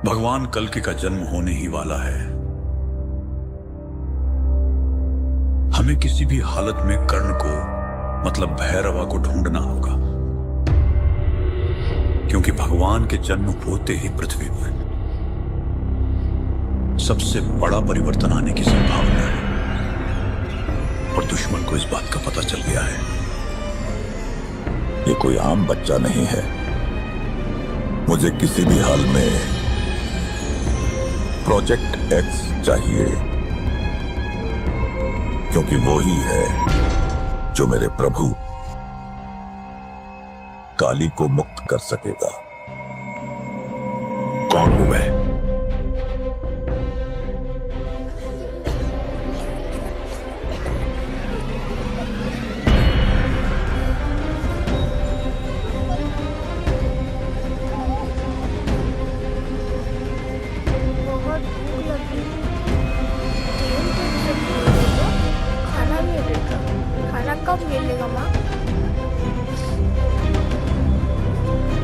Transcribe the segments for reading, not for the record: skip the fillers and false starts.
भगवान कल्कि का जन्म होने ही वाला है। हमें किसी भी हालत में कर्ण को मतलब भैरवा को ढूंढना होगा, क्योंकि भगवान के जन्म होते ही पृथ्वी पर सबसे बड़ा परिवर्तन आने की संभावना है और दुश्मन को इस बात का पता चल गया है। ये कोई आम बच्चा नहीं है। मुझे किसी भी हाल में प्रोजेक्ट एक्स चाहिए, क्योंकि वो ही है जो मेरे प्रभु काली को मुक्त कर सकेगा। कौन वो है? कब मिलेगा माँ?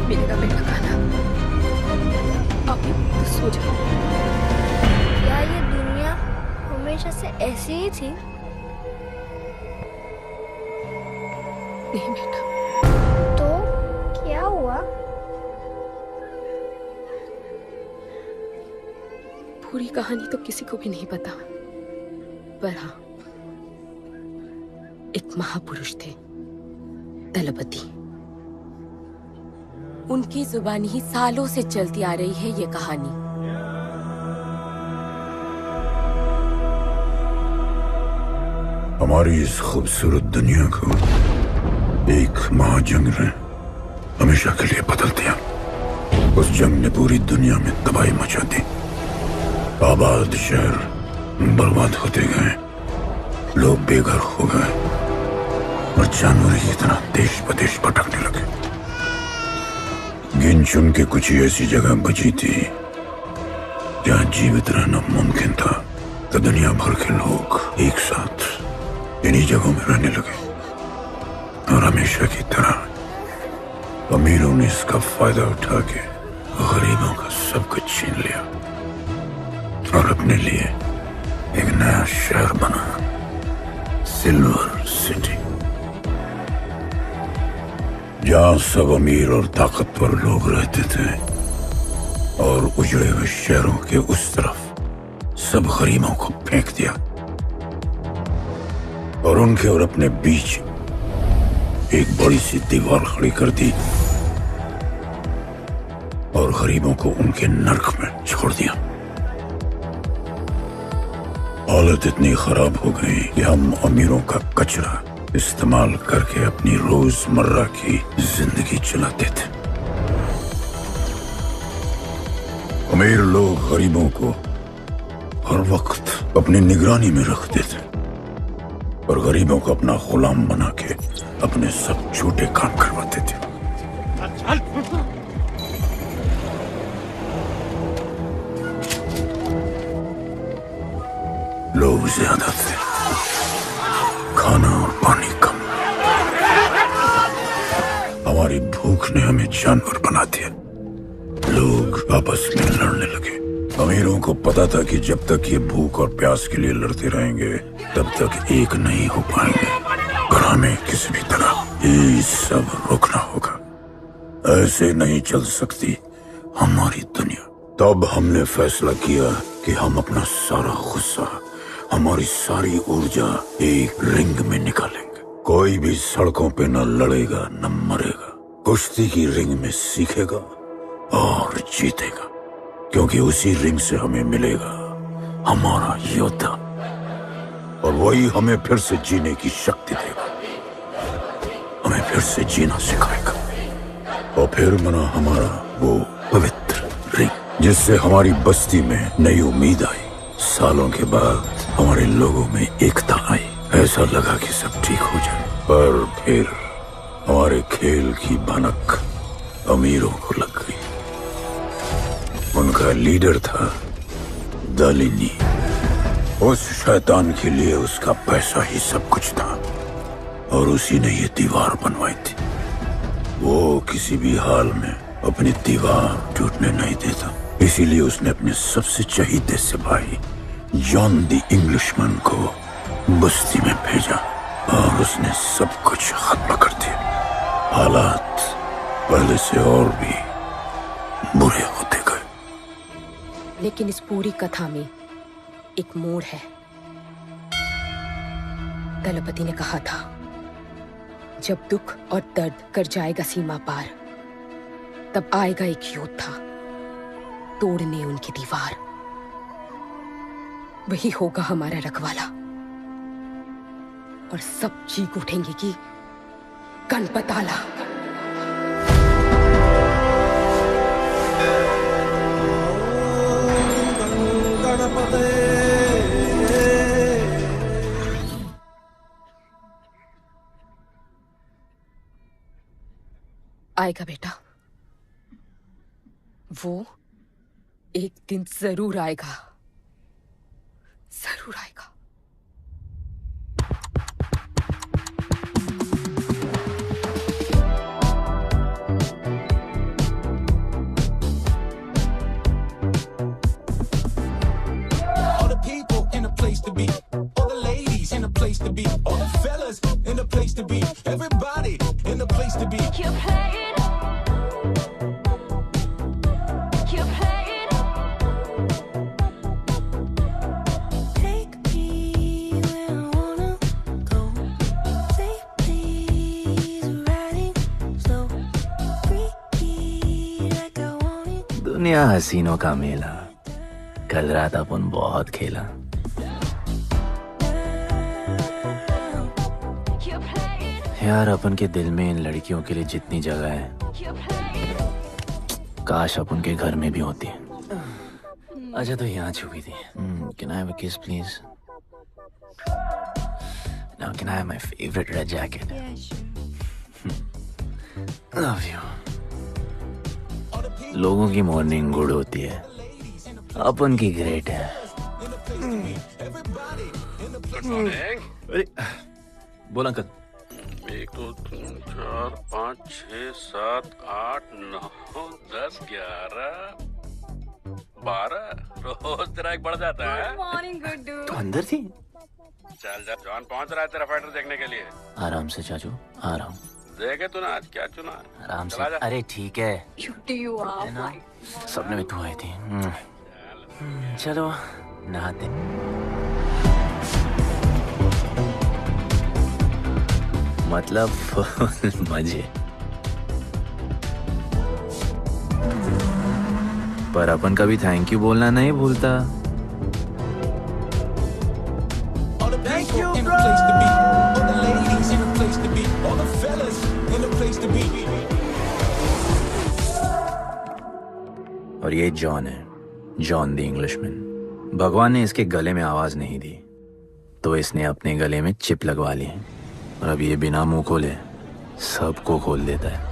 मिलेगा बेटा खाना। अभी तो सो जाओ। क्या ये दुनिया हमेशा से ऐसी ही थी? नहीं बेटा। तो क्या हुआ? पूरी कहानी तो किसी को भी नहीं पता, पर हाँ, एक महापुरुष थे, दलपति। उनकी जुबानी ही सालों से चलती आ रही है ये कहानी। हमारी इस खूबसूरत दुनिया को एक महाजंग ने हमेशा के लिए बदल दिया। उस जंग ने पूरी दुनिया में तबाही मचा दी। आबाद शहर बर्बाद होते गए, लोग बेघर हो गए और जानवर की तरह देश प्रदेश भटकने लगे। गिन चुन के कुछ ही ऐसी जगह बची थी जहां जीवित रहना मुमकिन था, तो दुनिया भर के लोग एक साथ इन्हीं जगहों में रहने लगे और हमेशा की तरह अमीरों ने इसका फायदा उठा के गरीबों का सब कुछ छीन लिया और अपने लिए एक नया शहर बना, सिल्वर सिटी, जहां सब अमीर और ताकतवर लोग रहते थे और उजड़े हुए शहरों के उस तरफ सब गरीबों को फेंक दिया और उनके और अपने बीच एक बड़ी सी दीवार खड़ी कर दी और गरीबों को उनके नर्क में छोड़ दिया। हालत इतनी खराब हो गई कि हम अमीरों का कचरा इस्तेमाल करके अपनी रोजमर्रा की जिंदगी चलाते थे। अमीर लोग गरीबों को हर वक्त अपनी निगरानी में रखते थे और गरीबों को अपना गुलाम बना के अपने सब छोटे काम करवाते थे। लोग ज्यादा थे, खाना और पानी कम। हमारी भूख ने हमें जानवर बना दिया। लोग आपस में लड़ने लगे। अमीरों को पता था कि जब तक ये भूख और प्यास के लिए लड़ते रहेंगे तब तक एक नहीं हो पाएंगे और हमें किसी भी तरह ये सब रोकना होगा। ऐसे नहीं चल सकती हमारी दुनिया। तब हमने फैसला किया कि हम अपना सारा गुस्सा, हमारी सारी ऊर्जा एक रिंग में निकालेंगे। कोई भी सड़कों पे न लड़ेगा न मरेगा, कुश्ती की रिंग में सीखेगा और जीतेगा, क्योंकि उसी रिंग से हमें मिलेगा हमारा योद्धा और वही हमें फिर से जीने की शक्ति देगा, हमें फिर से जीना सिखाएगा और फिर बना हमारा वो पवित्र रिंग, जिससे हमारी बस्ती में नई उम्मीद आई। सालों के बाद हमारे लोगों में एकता आई। ऐसा लगा कि सब ठीक हो जाए, पर फिर हमारे खेल की भनक अमीरों को लग गई। उनका लीडर था दालिनी। उस शैतान के लिए उसका पैसा ही सब कुछ था और उसी ने ये दीवार बनवाई थी। वो किसी भी हाल में अपनी दीवार टूटने नहीं देता, इसीलिए उसने अपने सबसे चहीते सिपाही जॉन द इंग्लिशमैन को बस्ती में भेजा और उसने सब कुछ खत्म कर दिया। हालात पहले से और भी बुरे होते गए। लेकिन इस पूरी कथा में एक मोड़ है। दलपति ने कहा था, जब दुख और दर्द कर जाएगा सीमा पार, तब आएगा एक योद्धा तोड़ने उनकी दीवार। वही होगा हमारा रखवाला और सब चीख उठेंगे कि गणपताला। आएगा बेटा, वो एक दिन जरूर आएगा, जरूर आएगा। All the people in a place to be, all the ladies in a place to be, all the fellas in a place to be, everybody in a place to be. Keep playing. Keep playing. Take me where I wanna go. Safely's riding slow. Freaky like I want it. दुनिया हसीनों का मेला, कल रात अपन बहुत खेला। Keep playing. यार अपन के दिल में इन लड़कियों के लिए जितनी जगह है, Keep playing. काश अपन के घर में भी होती। अच्छा तो यहाँ छुपी थी। Can I have a kiss please? Now can I have my favorite red jacket? Love you. लोगों की मॉर्निंग गुड होती है, अपन की ग्रेट है। अरे बोल अंकल। 1 2 3 4 5 6 7 8 9 10 11 12 रोज तेरा एक बढ़ जाता है। Morning, Guddu. तो अंदर थी? चल जा, जॉन पहुंच रहा है तेरा फाइटर देखने के लिए। आराम से चाचू, आराम। देखे तूने आज क्या चुना है? आराम से। चला जा। अरे ठीक है, Cutie you are. है ना? सपने में तू आई थी। चलो नहाते। मतलब फुल मजे। पर अपन कभी थैंक यू बोलना नहीं भूलता। All the people in a place to be, all the ladies in a place to be, all the fellas in a place to be. और ये जॉन है, जॉन द इंग्लिशमैन। भगवान ने इसके गले में आवाज नहीं दी, तो इसने अपने गले में चिप लगवा ली और अब ये बिना मुंह खोले सबको खोल देता है।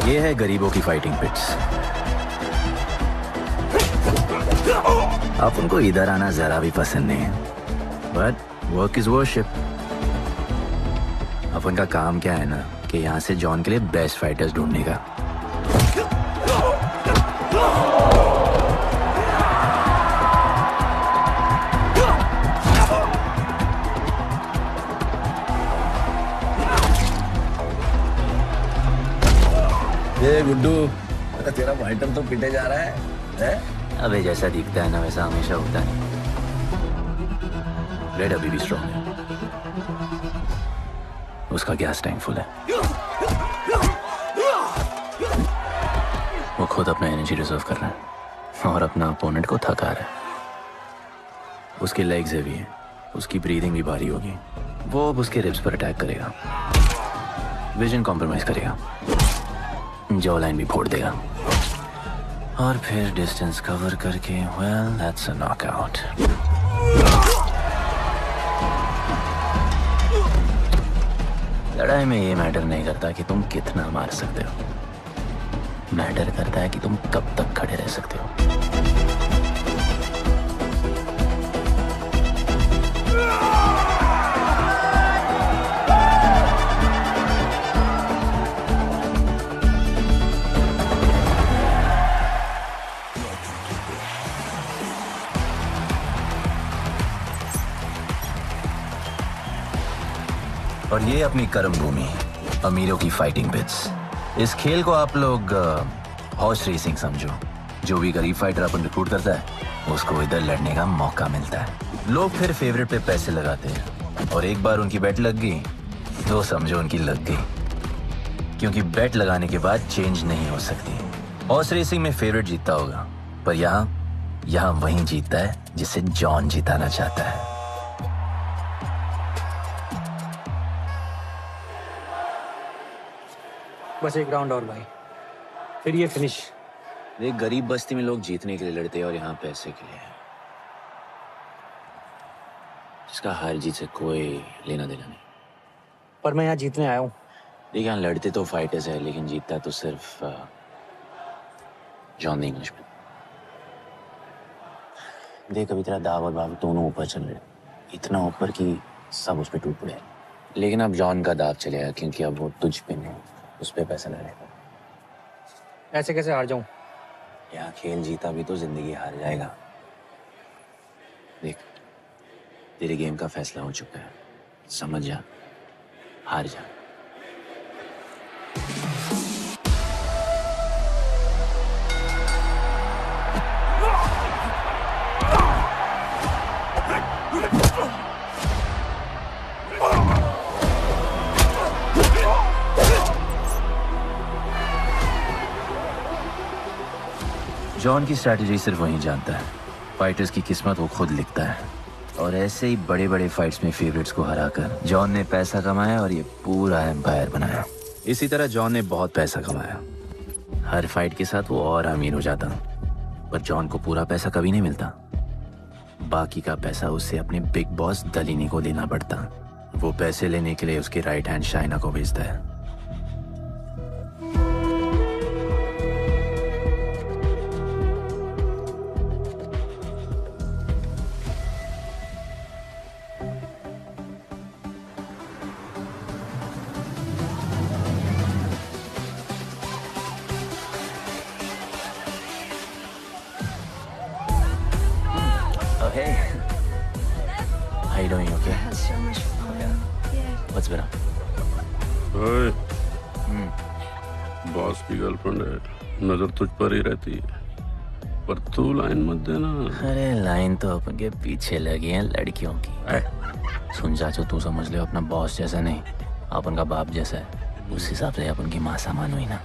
ये है गरीबों की फाइटिंग पिट्स। आप उनको इधर आना जरा भी पसंद नहीं है, बट वर्क इज वर्शिप। अपन का काम क्या है ना कि यहाँ से जॉन के लिए बेस्ट फाइटर्स ढूंढने का। ये गुड्डू, तेरा फाइटर तो पिटे जा रहा है? अबे जैसा दिखता है ना वैसा हमेशा होता है। रेड अभी भी स्ट्रॉन्ग है, उसका गैस टैंक फुल है। वो खुद अपना एनर्जी रिजर्व कर रहा है और अपना अपोनेंट को थका रहा है। उसकी लेग्स हेवी है, उसकी ब्रीदिंग भी भारी होगी। वो अब उसके रिब्स पर अटैक करेगा, विजन कॉम्प्रोमाइज करेगा, जॉ लाइन भी फोड़ देगा और फिर डिस्टेंस कवर करके वेल दैट्स अ नॉकआउट। लड़ाई में ये मैटर नहीं करता कि तुम कितना मार सकते हो, मैटर करता है कि तुम कब तक खड़े रह सकते हो। और ये अपनी कर्म भूमि, अमीरों की फाइटिंग पिट्स। इस खेल को आप लोग हॉर्स रेसिंग समझो। जो भी गरीब फाइटर अपन रिक्रूट करता है उसको इधर लड़ने का मौका मिलता है। लोग फिर फेवरेट पे पैसे लगाते हैं और एक बार उनकी बेट लग गई तो समझो उनकी लग गई, क्योंकि बेट लगाने के बाद चेंज नहीं हो सकती। हॉर्स रेसिंग में फेवरेट जीतता होगा, पर यहाँ वही जीतता है जिसे जॉन जिताना चाहता है। बस एक राउंड और भाई, फिर ये फिनिश। एक गरीब बस्ती में लोग जीतने के लिए लड़ते हैं और यहाँ पैसे के लिए, जिसका हार जीत से कोई लेना देना नहीं। पर मैं यहाँ जीतने आया हूँ। देख, यहाँ लड़ते तो फाइटर्स है, लेकिन जीतता तो सिर्फ जॉन द इंग्लिशमैन। देख, अभी तेरा दाव और बाव दोनों ऊपर चल रहे, इतना ऊपर कि सब उस पर टूट पड़े। लेकिन अब जॉन का दाव चलेगा, क्योंकि अब वो तुझ पे नहीं, उस पे पैसा लगेगा। ऐसे कैसे हार जाऊं? यहाँ खेल जीता भी तो जिंदगी हार जाएगा। देख, तेरे गेम का फैसला हो चुका है, समझ जा, हार जा। जॉन की स्ट्रैटेजी सिर्फ वही जानता है। फाइटर्स की किस्मत वो खुद लिखता है, और ऐसे ही बड़े बड़े फाइट्स में फेवरेट्स को हराकर जॉन ने पैसा कमाया और ये पूरा एम्पायर बनाया। इसी तरह जॉन ने बहुत पैसा कमाया। हर फाइट के साथ वो और अमीर हो जाता, पर जॉन को पूरा पैसा कभी नहीं मिलता। बाकी का पैसा उसे अपने बिग बॉस दलीनी को देना पड़ता। वो पैसे लेने के लिए उसके राइट हैंड शाइना को भेजता है। Hey, how you doing? Okay. So much fun. Yeah. What's been up? ओए, बॉस की गर्लफ्रेंड है, नजर तुझ पर ही रहती है, पर तू लाइन मत देना। अरे लाइन तो अपन के पीछे लगी है लड़कियों की। सुन चाचू, तू समझ ले अपना बॉस जैसा नहीं, अपन का बाप जैसा है। उस हिसाब से अपन की माँ सामान हुई ना।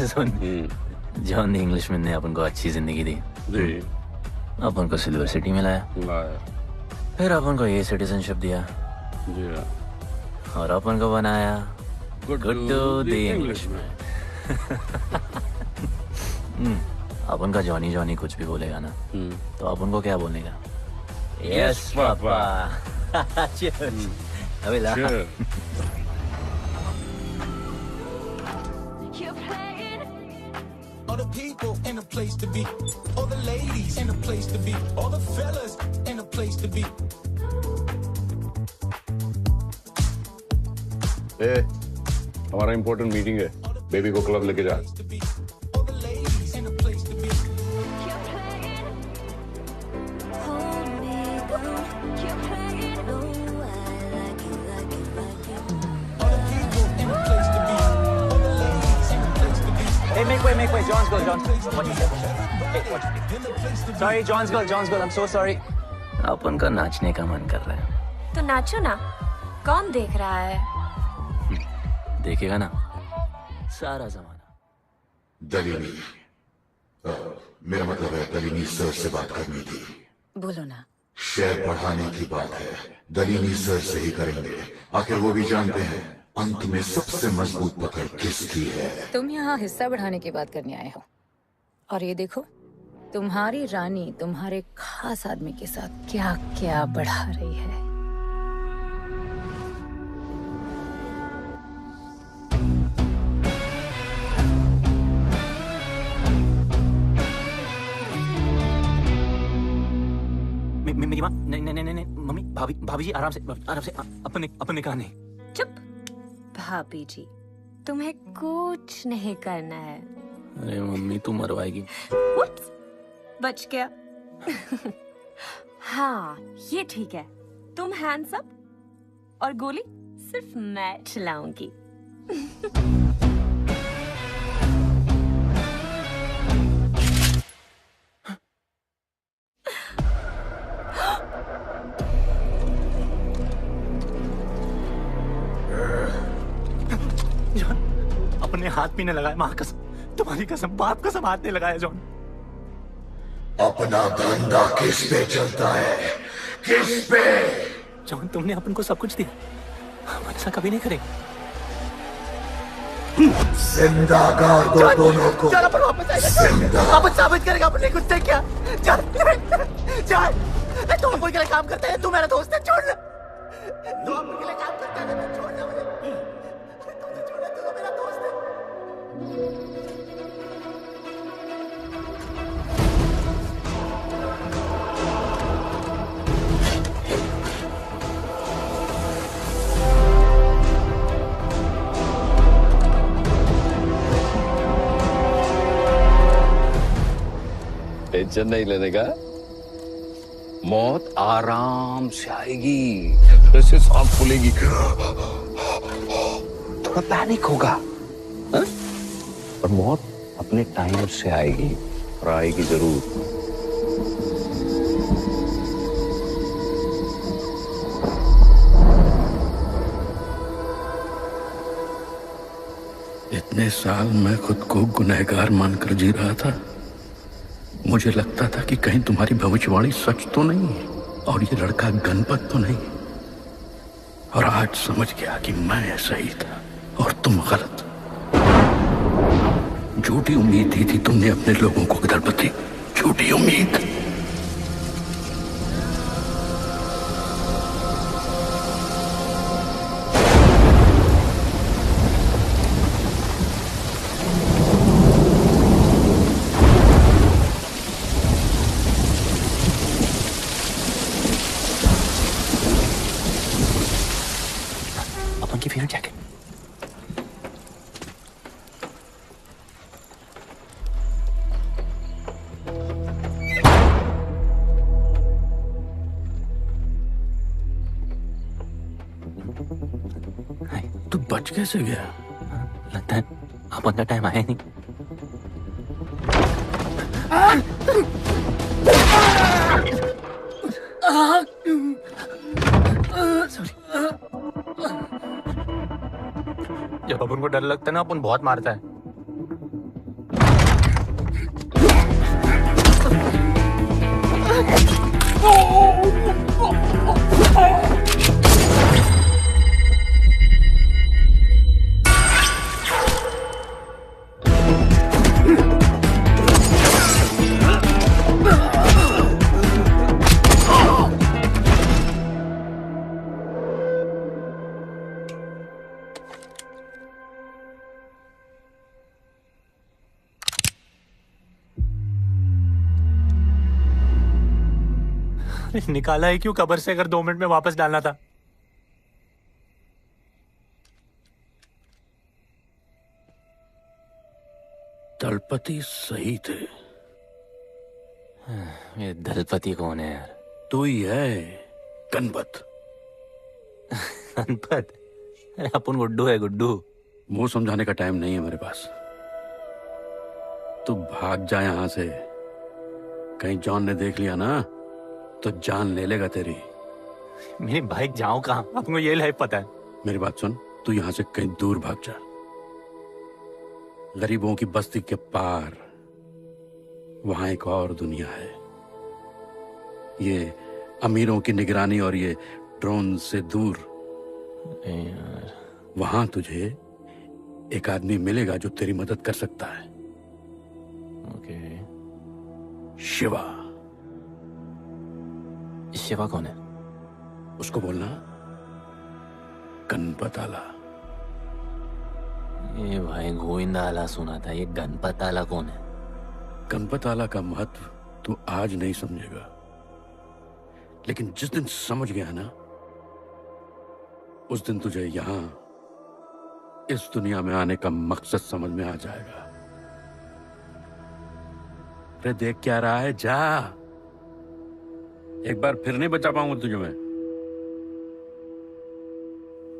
सुन, जॉन द इंग्लिशमैन ने अपन को अच्छी जिंदगी दी, अपन को सिल्वर सिटी में लाया, फिर अपन को ये सिटीजनशिप दिया, और अपन को बनाया गुड्डू द इंग्लिशमैन। अपन का जॉनी जॉनी कुछ भी बोलेगा ना, तो अपन को क्या बोलेगा? Yes papa. अबे ला। You're playing. All the people in a place to be. All the ladies in a place to be. All the fellas in a place to be. हमारा इम्पोर्टेंट मीटिंग है, बेबी को club लेके जा। All the ladies in a place to be. You're playing. Hold me down. You're playing. No, I like you, like you, like you. All the people in a place to be. All the ladies in a place to be. Hey, make way. John's girl, John. What you said? Hey, what you did? Sorry, John's girl. I'm so sorry. अपन का नाचने का मन कर रहा है। तो नाचो ना, कौन देख रहा है? देखेगा ना सारा जमाना। दलीनी, मेरा मतलब है दलीनी सर से बात करनी थी। बोलो ना। शेयर बढ़ाने की बात है, दलीनी सर से ही करेंगे। आखिर वो भी जानते हैं अंत में सबसे मजबूत पकड़ किसकी है। तुम यहाँ हिस्सा बढ़ाने की बात करने आए हो, और ये देखो तुम्हारी रानी तुम्हारे खास आदमी के साथ क्या क्या बढ़ा रही है। भाभी जी आराम से अपने कहा नहीं। चुप। भाभी जी, तुम्हें कुछ नहीं करना है। अरे मम्मी तू मरवाएगी। Oops, बच गया। हाँ, ये ठीक है। तुम हैंड्स अप और गोली सिर्फ मैं चलाऊंगी। जॉन, अपने हाथ पीने लगाए, माँ कसम, तुम्हारी कसम, बाप कसम हाथ नहीं लगाया जॉन। अपना धंधा किस पे चलता है? किस पे? जॉन, तुमने अपन को सब कुछ दिया, हम ऐसा कभी नहीं करेंगे। जिंदा गाड़ दो दोनों को। जॉन, अपन वापस आएगा। जिंदा। अपन साबित करेगा अपने कुछ से क्या। जॉन, जॉन, तू अपन के लिए काम करता है, तू मेरा दोस्त है, छोड़। तू अपन के लिए काम करता है, तो छोड़ ना मुझे। तू छोड़, तू तो मेरा दोस्त है। टेंशन नहीं लेने का, मौत आराम से आएगी, वैसे सांस फूलेगी, थोड़ा पैनिक होगा, हा? पर मौत अपने टाइम से आएगी और आएगी जरूर। इतने साल मैं खुद को गुनहगार मानकर जी रहा था। मुझे लगता था कि कहीं तुम्हारी भविष्यवाणी सच तो नहीं है और ये लड़का गणपत तो नहीं। और आज समझ गया कि मैं सही था और तुम गलत। झूठी उम्मीद दी थी तुमने अपने लोगों को गणपति, झूठी उम्मीद। की फेवरेट जैकेट। तू बच कैसे गया? लगता है अपन का टाइम आया नहीं। जब अपन को डर लगता है ना, अपन बहुत मारता है। निकाला है क्यों कब्र से, अगर 2 मिनट में वापस डालना था। दलपति सही थे। ये दलपति कौन है यार? तू ही है गणपत। गणपत? अरे अपन गुड्डू है, गुड्डू। वो समझाने का टाइम नहीं है मेरे पास। तू भाग जा यहां से। कहीं जॉन ने देख लिया ना तो जान ले लेगा तेरी। मेरी बाइक जाऊं कहां? आपको ये लाइफ पता है। मेरी बात सुन, तू यहां से कहीं दूर भाग जा। गरीबों की बस्ती के पार वहां एक और दुनिया है। ये अमीरों की निगरानी और ये ड्रोन से दूर। यार वहां तुझे एक आदमी मिलेगा जो तेरी मदद कर सकता है। ओके। शिवा। शिवा कौन है? उसको बोलना गणपत आला। ये भाई गोविंदा आला सुना था, ये गणपत आला कौन है? गणपत आला का महत्व तू आज नहीं समझेगा, लेकिन जिस दिन समझ गया ना, उस दिन तुझे यहां इस दुनिया में आने का मकसद समझ में आ जाएगा। अरे देख क्या रहा है, जा। एक बार फिर नहीं बचा पाऊंगा तुझे मैं।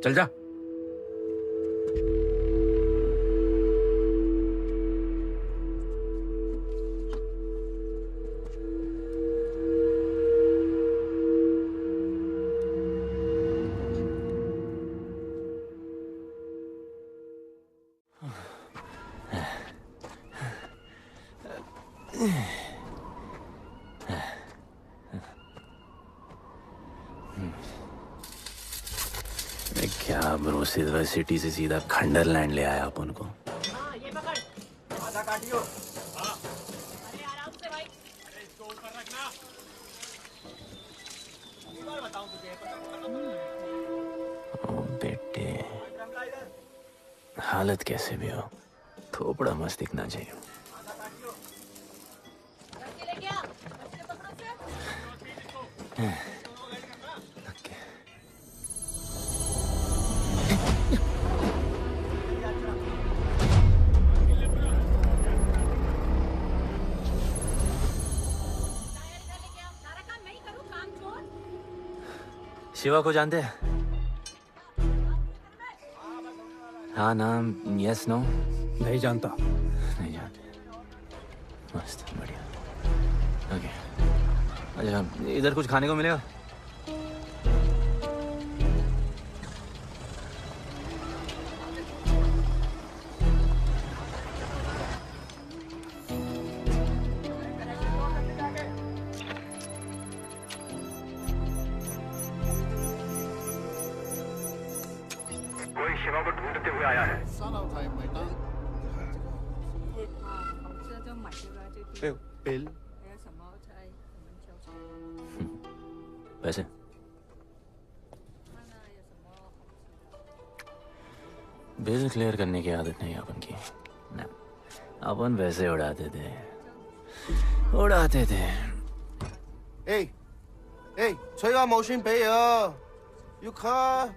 चल जा। क्या ब्रो, सिल्वर सिटी से सीधा खंडरलैंड ले आया अपन को। ये पकड़, आधा काटियो। अरे आराम से भाई। अरे इसको ऊपर रखना। एक बार बताऊं तुझे। ओ बेटे, हालत कैसे भी हो, थोपड़ा मस्त दिखना चाहिए। शिवा को जानते हैं? हाँ, नाम यस नो? नहीं जानता। नहीं जानते। मस्त, बढ़िया। ओके, अच्छा इधर कुछ खाने को मिलेगा? शिवा को ढूंढते हुए आया है। बिल पैसे बिल क्लियर करने की आदत नहीं अपन की ना, अपन वैसे उड़ाते थे।吹下冇算俾啊，要卡。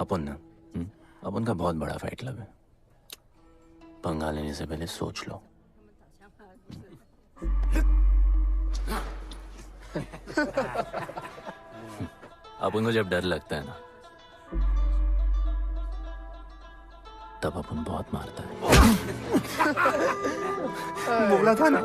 अपन ना, अपन का बहुत बड़ा फाइट क्लब है। पंगा लेने से पहले सोच लो। अपन को जब डर लगता है ना, तब अपन बहुत मारता है। बोला था ना।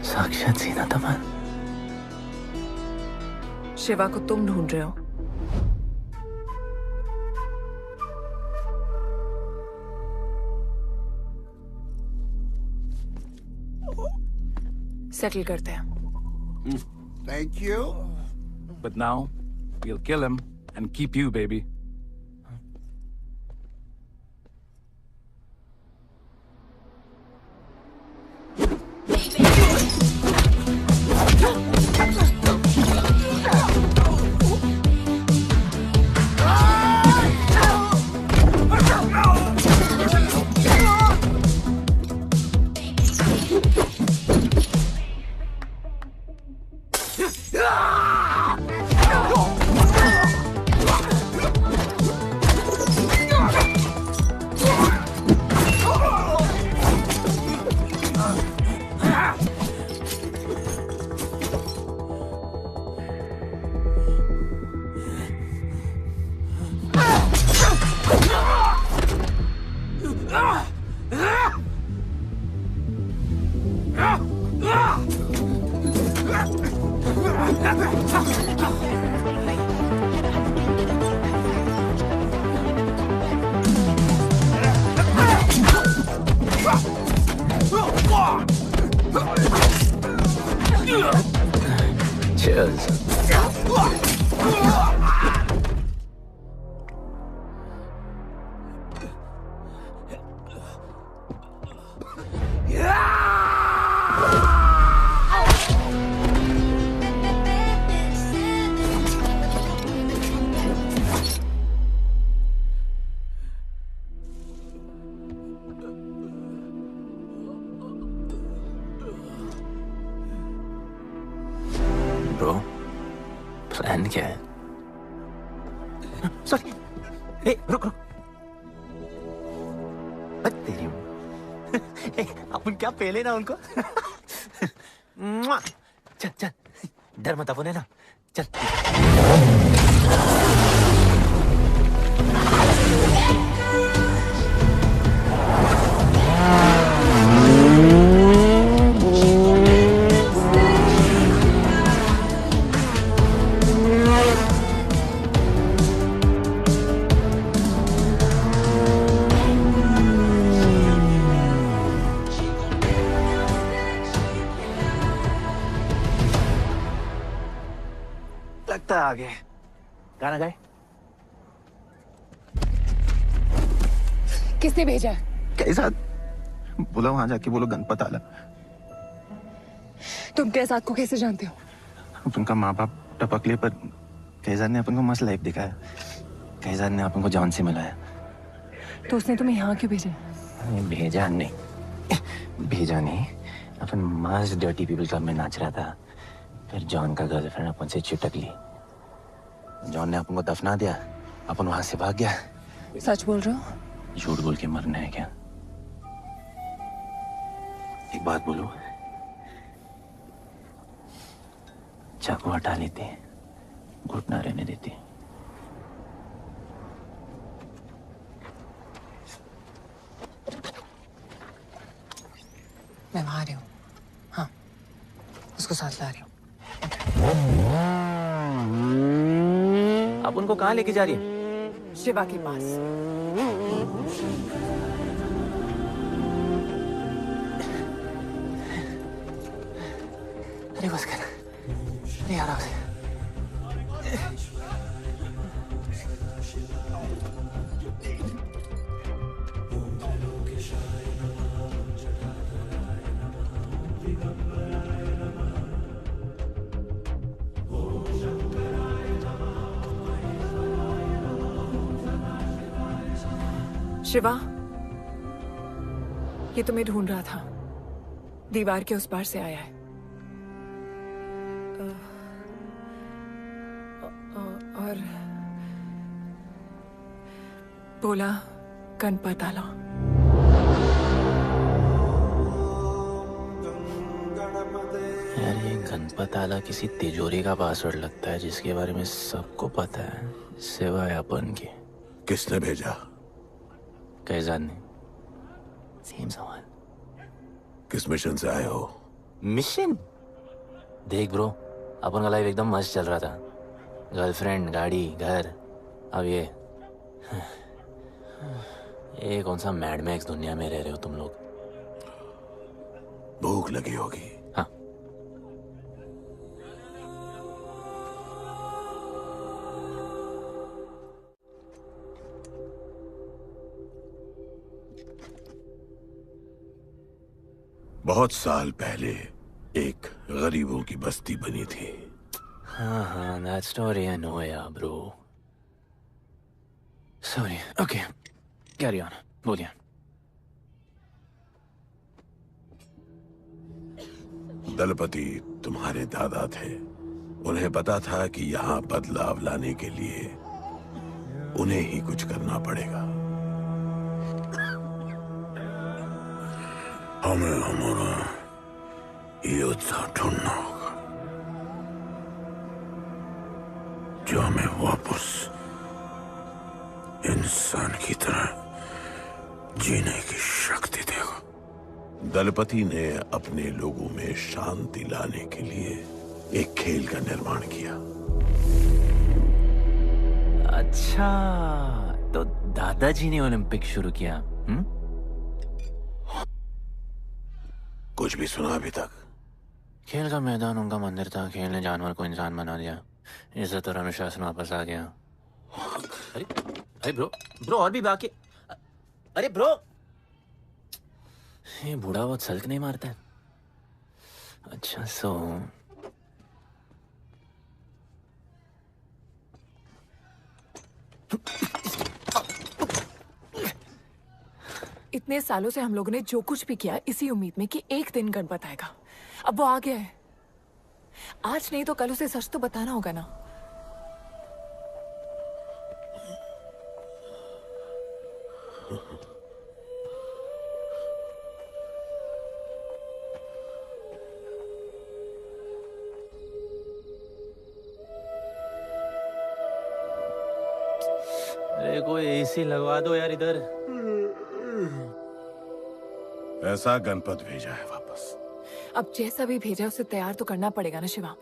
साक्षात सीना तमन। शिवा को तुम ढूंढ रहे हो? सेटल करते हैं। Thank you. But now, we'll kill him and keep you, baby. क्या है? सॉरी। ए, रुक रुक। तेरी अपन क्या पहले ना उनको। चल चल, डर मत अपन है ना, चल। लगता है आगे गाना गाए। किसने भेजा? कैसा? बोला वहां जाके बोलो गणपत आला। तुम कैसाद को कैसे जानते हो? उनका माँ बाप टपकले पर कैसाद ने अपन को मस्त लाइफ दिखाया। कैसाद ने अपन को जॉन से मिलाया। तो उसने तुम्हें यहाँ क्यों भेजा? भेजा नहीं, भेजा नहीं। अपन मस्त डर्टी पीपल क्लब में नाच रहा था, फिर जॉन का गर्लफ्रेंड अपन से चिपक ली। जॉन ने अपन को दफना दिया, अपन वहां से भाग गया। सच बोल रहे हो? झूठ बोल के मरना है क्या? एक बात बोलूं, चाकू हटा लेते, घुटना रहने देते। मैं वहां आ रही हूँ। हाँ, उसको साथ ला रही हूँ। आप उनको कहाँ लेके जा रही हैं? शिवा के पास। अरे बस कर, अरे आराम से। शिवा, ये तुम्हें ढूंढ रहा था। दीवार के उस पार से आया है। और बोला गणपत आला। यार ये गणपत आला किसी तिजोरी का पासवर्ड लगता है जिसके बारे में सबको पता है सिवाय अपन के। किसने भेजा? कैसाद ने। सेम सवाल। किस मिशन से आए हो? मिशन? देख ब्रो, अपन का लाइफ एकदम मस्त चल रहा था। गर्लफ्रेंड, गाड़ी, घर। अब ये कौन सा मैड मैक्स दुनिया में रह रहे हो तुम लोग। भूख लगी होगी। हाँ। बहुत साल पहले एक गरीबों की बस्ती बनी थी। हाँ, that story I know, yeah, bro. Sorry. Okay, carry on. बोलिए। दलपति तुम्हारे दादा थे। उन्हें पता था कि यहाँ बदलाव लाने के लिए उन्हें ही कुछ करना पड़ेगा। हमें हमारा योद्धा ढूंढना होगा जो हमें वापस इंसान की तरह जीने की शक्ति देगा। दलपति ने अपने लोगों में शांति लाने के लिए एक खेल का निर्माण किया। अच्छा, तो दादाजी ने ओलंपिक शुरू किया। कुछ भी सुना अभी तक? खेल का मैदान उनका मंदिर था। खेल ने जानवर को इंसान बना दिया। इज्जत और अनुशासन वापस आ गया। अरे ब्रो और भी बाकी। अरे ब्रो, ये बूढ़ा बहुत सल्क नहीं मारता है। अच्छा इतने सालों से हम लोगों ने जो कुछ भी किया इसी उम्मीद में कि एक दिन गणपत आएगा। अब वो आ गया है। आज नहीं तो कल उसे सच तो बताना होगा ना। कोई एसी लगवा दो यार इधर। ऐसा गणपत भेजा है वापस। अब जैसा भी भेजा उसे तैयार तो करना पड़ेगा ना शिवा।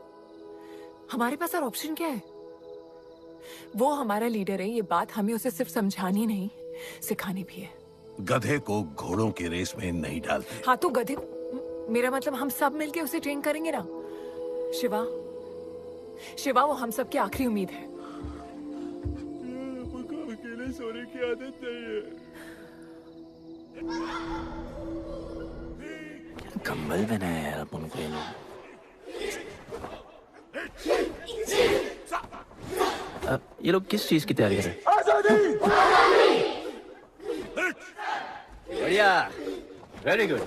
हमारे पास और ऑप्शन क्या है? वो हमारा लीडर है, ये बात हमें उसे सिर्फ समझानी नहीं सिखानी भी है। गधे को घोड़ों की रेस में नहीं डालते। हाँ तो गधे, मेरा मतलब हम सब मिलके उसे ट्रेन करेंगे ना। शिवा, शिवा वो हम सब की आखिरी उम्मीद है। अकेले सोने की आदत नहीं है। कंबल बनाया यार अपन को ये लोग। ये लोग किस चीज की तैयारी कर रहे हैं? बढ़िया, वेरी गुड।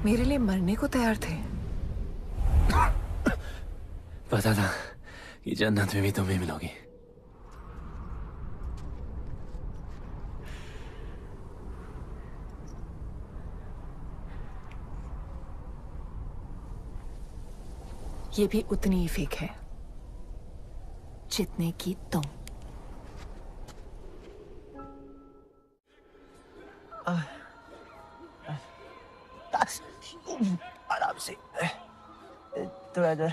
मेरे लिए मरने को तैयार थे। पता था कि जन्नत में भी तुम ही मिलोगी। ये भी उतनी ही फेक है जितने की तुम। आराम से थोड़ा इधर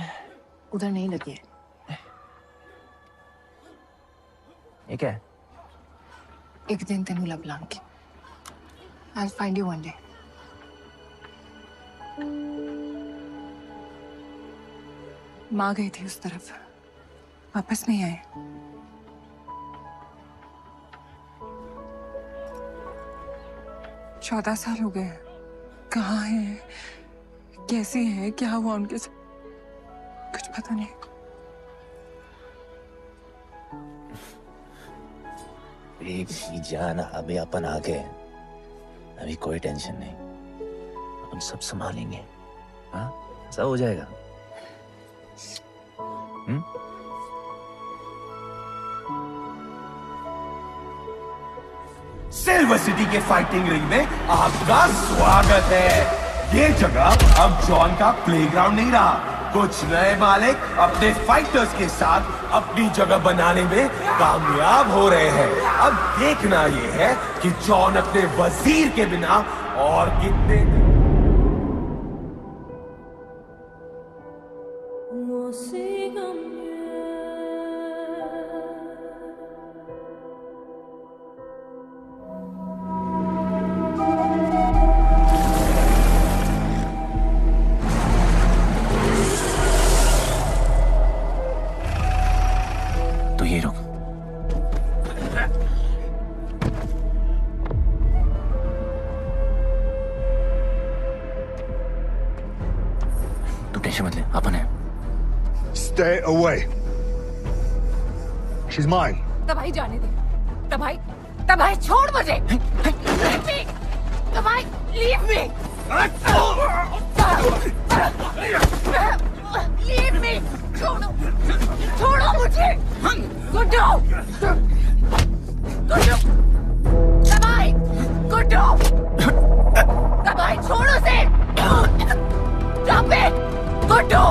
उधर नहीं लगी है। ये क्या है? एक दिन तेनू लब Langi. I'll find you one day. माँ गई थी उस तरफ, वापस नहीं आए। चौदह साल हो गए। कहाँ है, कैसे है, क्या हुआ उनके साथ, कुछ पता नहीं। बेबी जान, अभी अपन आ गए, अभी कोई टेंशन नहीं, अपन सब संभालेंगे। हाँ, सब हो जाएगा। सिल्वर सिटी के फाइटिंग रिंग में आपका स्वागत है। ये जगह अब जॉन का प्लेग्राउंड नहीं रहा। कुछ नए मालिक अपने फाइटर्स के साथ अपनी जगह बनाने में कामयाब हो रहे हैं। अब देखना ये है कि जॉन अपने वजीर के बिना और कितने Stay away. She's mine. तबाही जाने दे। तबाही, तबाही छोड़ मुझे। Leave me. तबाही, leave me. Leave me. छोड़ो, छोड़ो मुझे। गुड्डू, गुड्डू, तबाही, गुड्डू, तबाही छोड़ो से। Stop it, Guddu.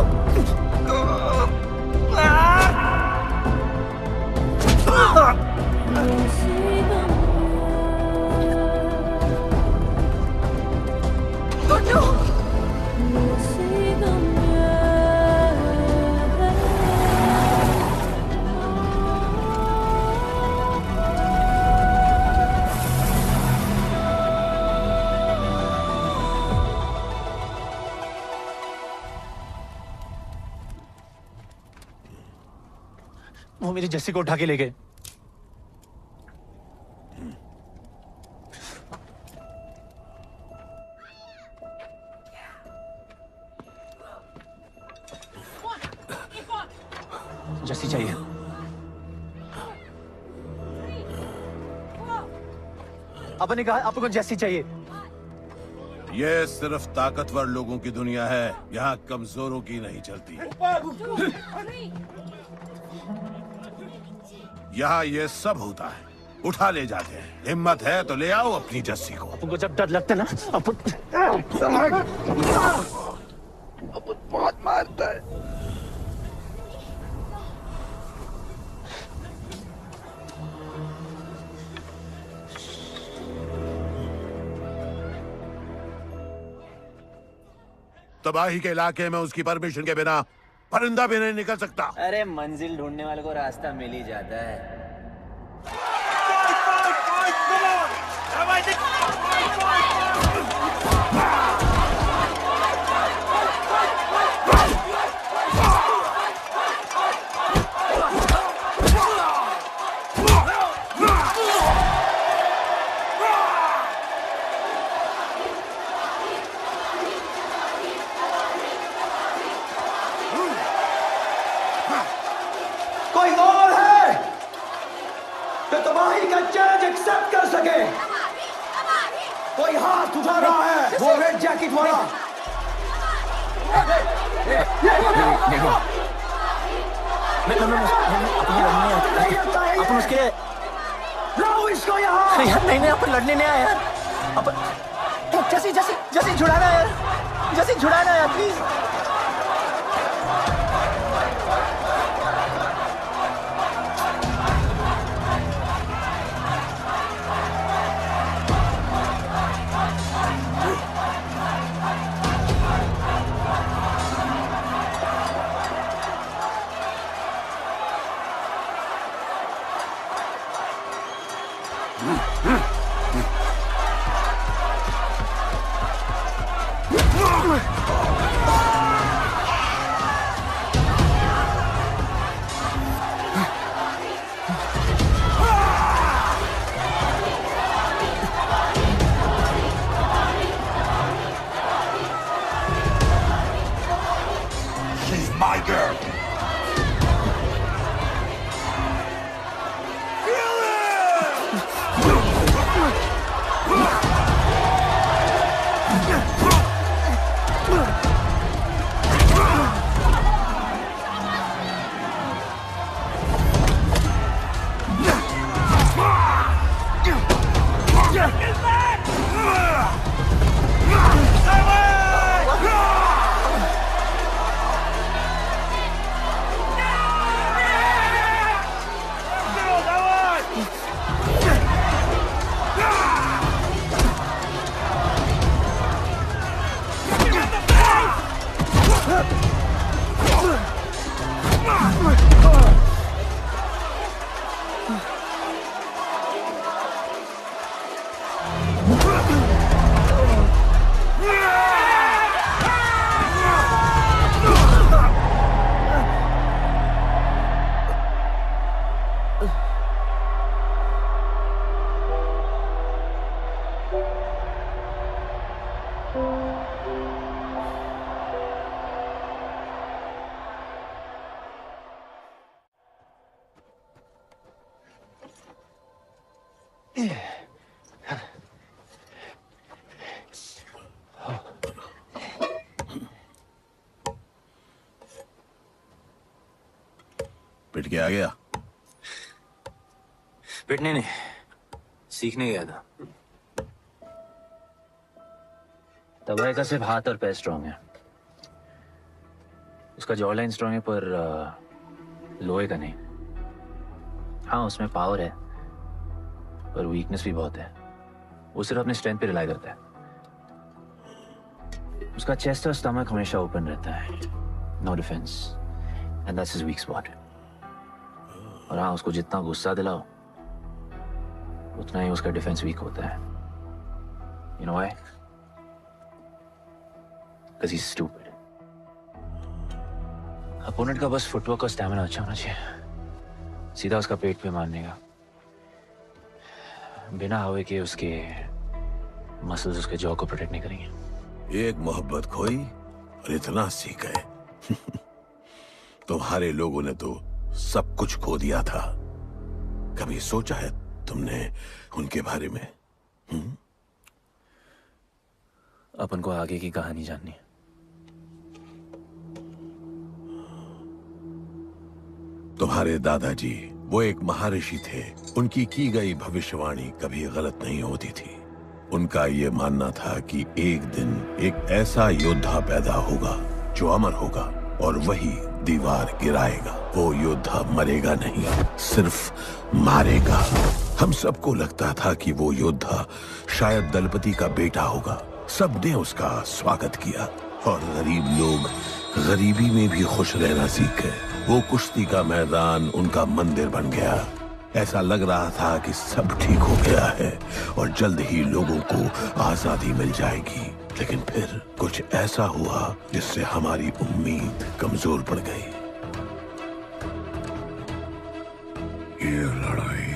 वो मेरी जस्सी को उठा के ले गए। जस्सी चाहिए। आपने कहा आपको जस्सी चाहिए। ये सिर्फ ताकतवर लोगों की दुनिया है, यहाँ कमजोरों की नहीं चलती। यहाँ ये सब होता है, उठा ले जाते हैं। हिम्मत है तो ले आओ अपनी जस्सी को। तुमको जब डर लगता है ना अपन बहुत मारता है। तबाही के इलाके में उसकी परमिशन के बिना परिंदा भी नहीं निकल सकता। अरे मंजिल ढूंढने वाले को रास्ता मिल ही जाता है। कोई और है जो तबाही का चैलेंज एक्सेप्ट कर सके? कोई हाथ उठा रहा है, वो रेड जैकेट वाला। अपन उसके लाओ इसको यहाँ। यार नहीं अपन लड़ने नहीं आया यार। अपन जैसी जैसी जैसी छुड़ाना यार, जैसी छुड़ाना यार प्लीज। She's my girl. पिट के आ गया? पिटने नहीं, सीखने गया था। तबाही का सिर्फ हाथ और पैर स्ट्रांग है, उसका जॉ लाइन स्ट्रांग है, पर लोहे का नहीं। हाँ उसमें पावर है, पर वीकनेस भी बहुत है। वो सिर्फ अपने स्ट्रेंथ पे रिलाई करता है। उसका चेस्ट और स्टमक हमेशा ओपन रहता है, no defence, and that's his weak spot. और हाँ उसको जितना गुस्सा दिलाओ उतना ही उसका डिफेंस वीक होता है। You know why? Because he's stupid. Opponent का बस फुटवर्क और स्टैमिना अच्छा होना चाहिए, सीधा उसका पेट पे मारने का, बिना हवा के उसके मसल्स उसके जॉ को प्रोटेक्ट नहीं करेंगे। एक मोहब्बत खोई और इतना सीख गए। तुम्हारे लोगों ने तो सब कुछ खो दिया था। कभी सोचा है तुमने उनके बारे में? अपन को आगे की कहानी जाननी है। तुम्हारे दादाजी वो एक महर्षि थे। उनकी की गई भविष्यवाणी कभी गलत नहीं होती थी। उनका ये मानना था कि एक दिन एक ऐसा योद्धा पैदा होगा जो अमर होगा और वही दीवार गिराएगा। वो योद्धा मरेगा नहीं, सिर्फ मारेगा। हम सबको लगता था कि वो योद्धा शायद दलपति का बेटा होगा। सबने उसका स्वागत किया और गरीब लोग गरीबी में भी खुश रहना सीख गए। वो कुश्ती का मैदान उनका मंदिर बन गया। ऐसा लग रहा था कि सब ठीक हो गया है और जल्द ही लोगों को आजादी मिल जाएगी। लेकिन फिर कुछ ऐसा हुआ जिससे हमारी उम्मीद कमजोर पड़ गई। ये लड़ाई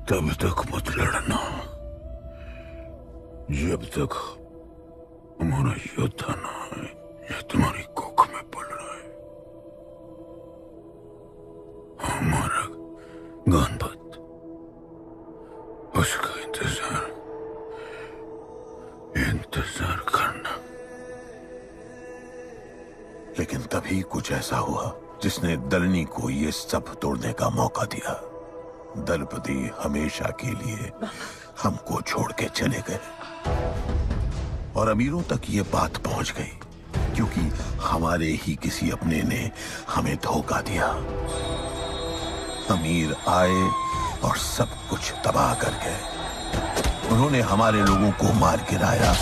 तब तक मत लड़ना जब तक हमारा योद्धा ना है या तुम्हारी कोख में पड़ रहा है। हमारा गणपत, उसका इंतजार करना। लेकिन तभी कुछ ऐसा हुआ जिसने दलनी को ये सब तोड़ने का मौका दिया। दलपति हमेशा के लिए हमको छोड़ के चले गए और अमीरों तक ये बात पहुंच गई क्योंकि हमारे ही किसी अपने ने हमें धोखा दिया। अमीर आए और सब कुछ तबाह कर गए। उन्होंने हमारे लोगों को मार गिराया।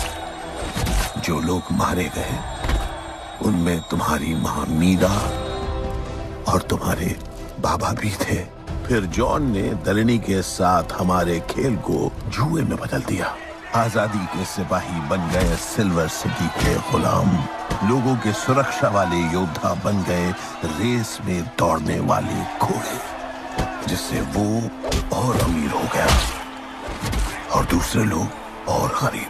जो लोग मारे गए उनमें तुम्हारी मां मीरा और तुम्हारे बाबा भी थे। फिर जॉन ने दलनी के साथ हमारे खेल को जुए में बदल दिया। आजादी के सिपाही बन गए सिल्वर सिटी के गुलाम। लोगों के सुरक्षा वाले योद्धा बन गए रेस में दौड़ने वाले घोड़े, जिससे वो और अमीर हो गया और दूसरे लोग और गरीब।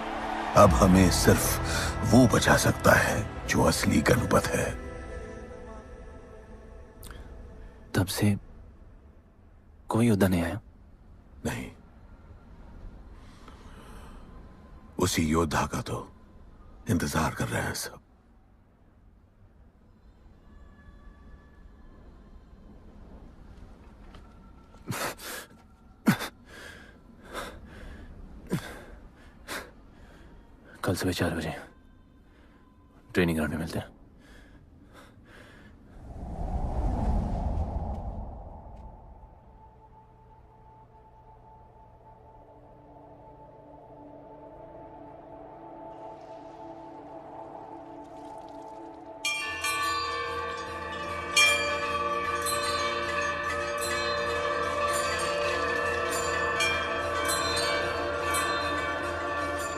अब हमें सिर्फ वो बचा सकता है जो असली गणपत है। तब से कोई योद्धा नहीं आया? नहीं, उसी योद्धा का तो इंतजार कर रहे हैं सब। कल सुबह 4 बजे ट्रेनिंग ग्राउंड में मिलते हैं।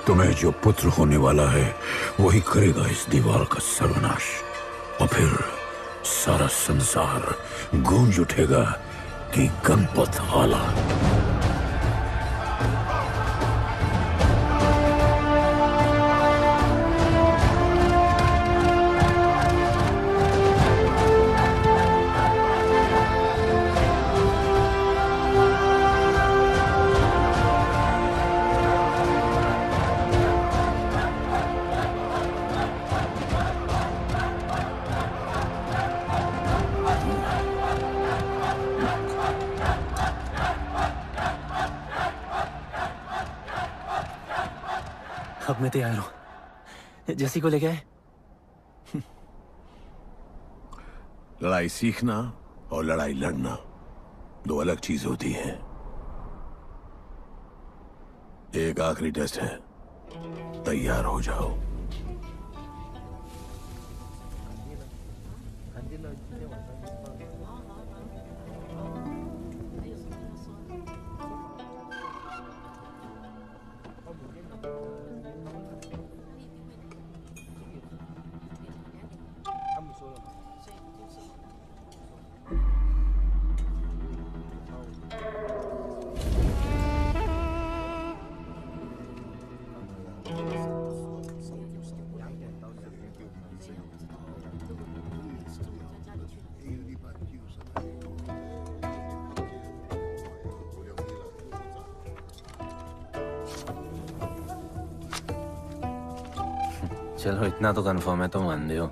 तुम्हें जो पुत्र होने वाला है वही करेगा इस दीवार का सर्वनाश और फिर सारा संसार गूंज उठेगा कि गणपत आला। अब मैं तैयार हूं। जैसी को लेके आए। लड़ाई सीखना और लड़ाई लड़ना दो अलग चीज होती है। एक आखिरी टेस्ट है, तैयार हो जाओ। चलो इतना तो कंफर्म है तो मान दो।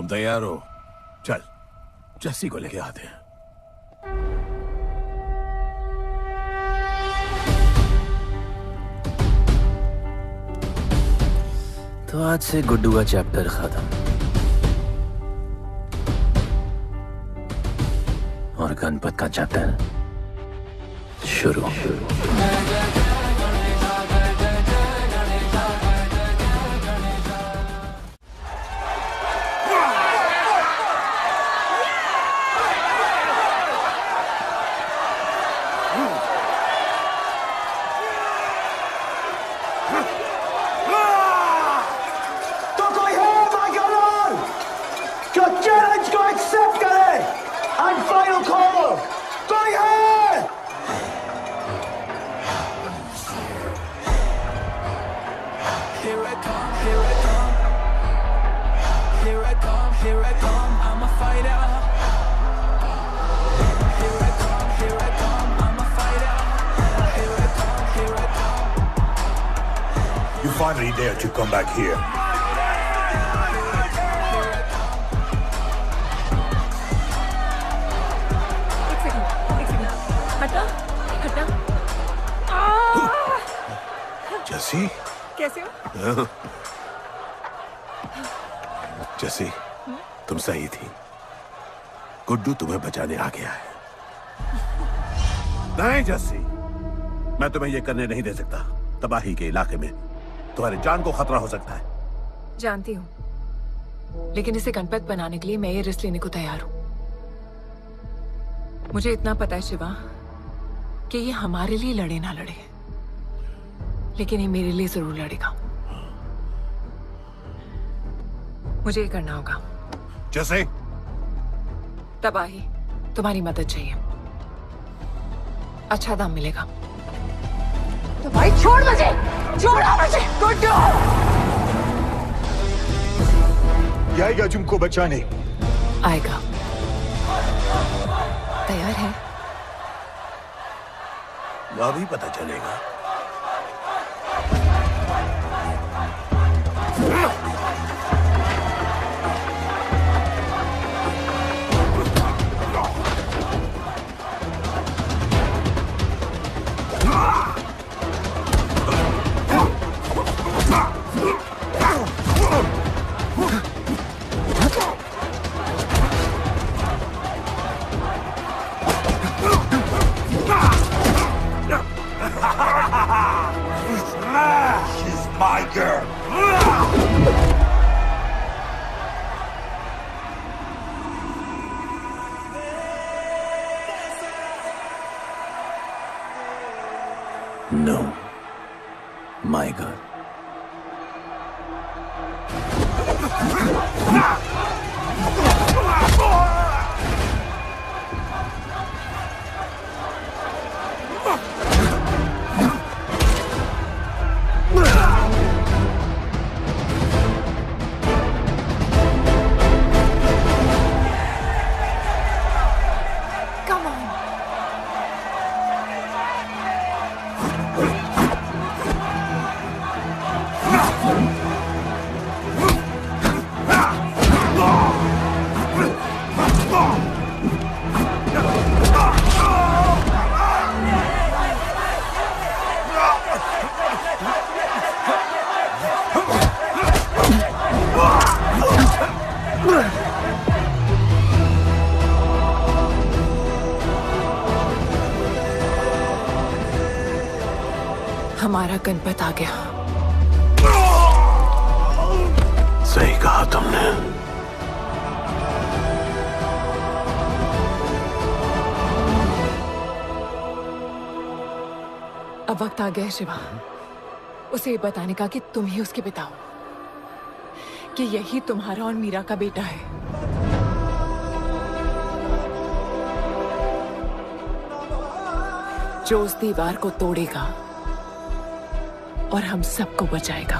तुम तैयार हो? चल जस्सी को लेके आते हैं। तो आज से गुड्डू का चैप्टर खत्म और गणपत का चैप्टर शुरू। You finally dare to come back here. हटा हटा। जस्सी कैसे हो? जस्सी तुम सही थी। गुड्डू तुम्हें बचाने आ गया है। नहीं जस्सी, मैं तुम्हें यह करने नहीं दे सकता। तबाही के इलाके में तुम्हारी जान को खतरा हो सकता है। जानती हूँ, लेकिन इसे गणपत बनाने के लिए मैं ये रिस्क लेने को तैयार हूँ। मुझे इतना पता है शिवा कि ये हमारे लिए लड़े ना लड़े, लेकिन ये मेरे लिए जरूर लड़ेगा। मुझे ये करना होगा। जैसे तबाही, तुम्हारी मदद चाहिए। अच्छा दाम मिलेगा। तो भाई छोड़ मुझे, छोड़ो मुझे। गुड्डू आएगा तुमको बचाने। आएगा। तैयार है? अभी पता चलेगा। She's my girl. No, my girl. हमारा गणपत आ गया। सही कहा तुमने। अब वक्त आ गया है शिवा, उसे ये बताने का कि तुम ही उसके पिता हो, कि यही तुम्हारा और मीरा का बेटा है। जो उस दीवार को तोड़ेगा और हम सबको बचाएगा।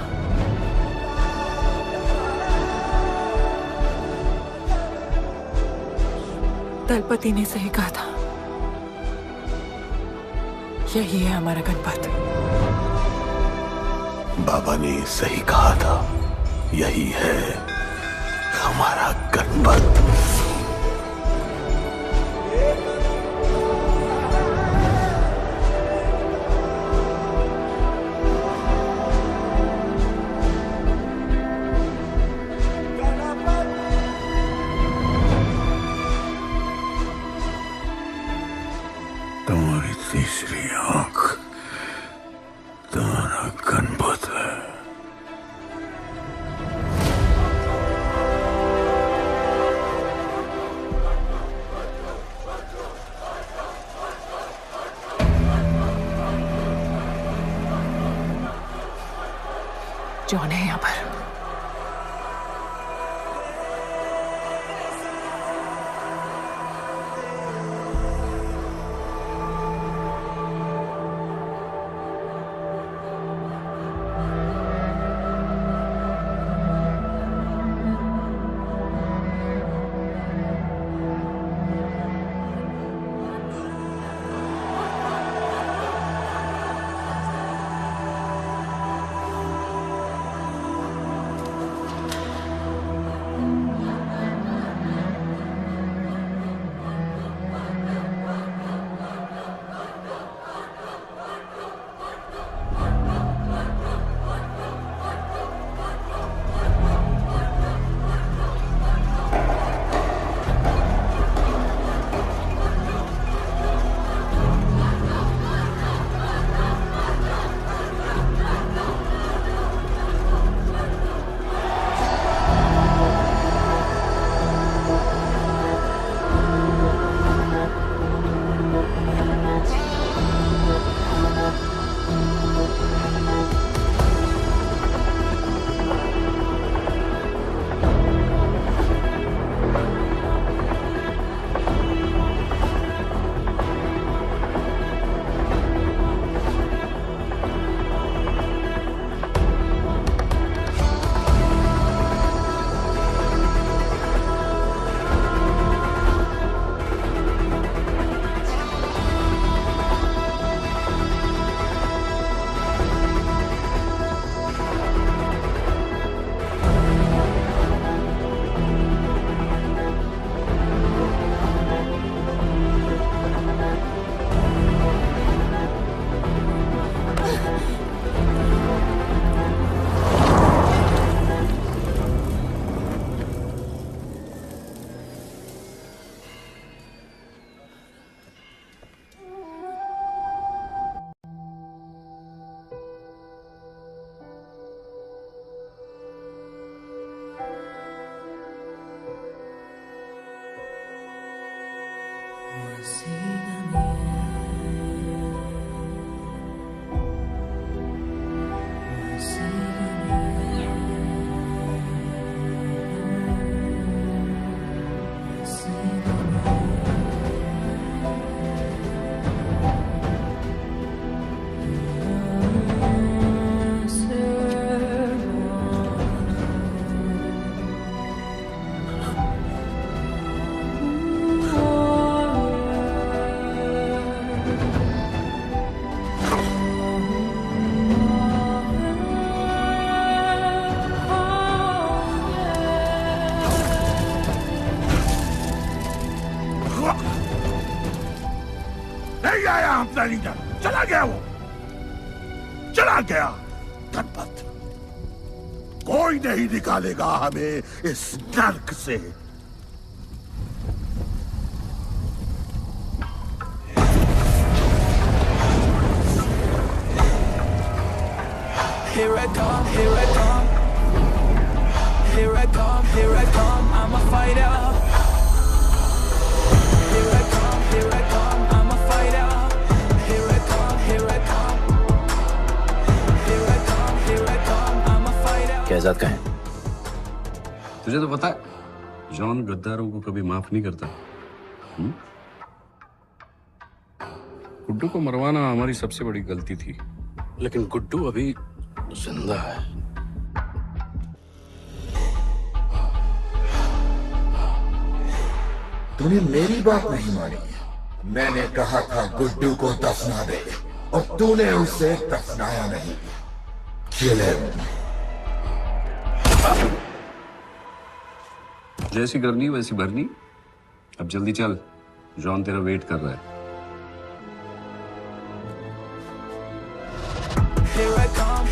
दलपति ने सही कहा था, यही है हमारा गणपत। बाबा ने सही कहा था, यही है हमारा गणपत। तुम्हारी तीसरी आंख तुम्हारा गणपत है। जॉन है यहाँ पर। नहीं आया अपना लीडर, चला गया वो, चला गया गणपत। कोई नहीं निकालेगा हमें इस नर्क से। Here I come, here I come. Here I come, here I come. I'm a fighter. Here I come, here I come. I'm a fighter. Here I come, here I come. Here I come, here I come. I'm a fighter. Kaizad का है? तुझे तो पता है, John गद्दारों को कभी माफ नहीं करता। गुड्डू को मरवाना हमारी सबसे बड़ी गलती थी, लेकिन गुड्डू अभी जिंदा है। तूने मेरी बात नहीं मानी। मैंने कहा था गुड्डू को दफना दे और तूने उसे दफनाया नहीं। Kill him. जैसी करनी वैसी भरनी। अब जल्दी चल, जॉन तेरा वेट कर रहा है।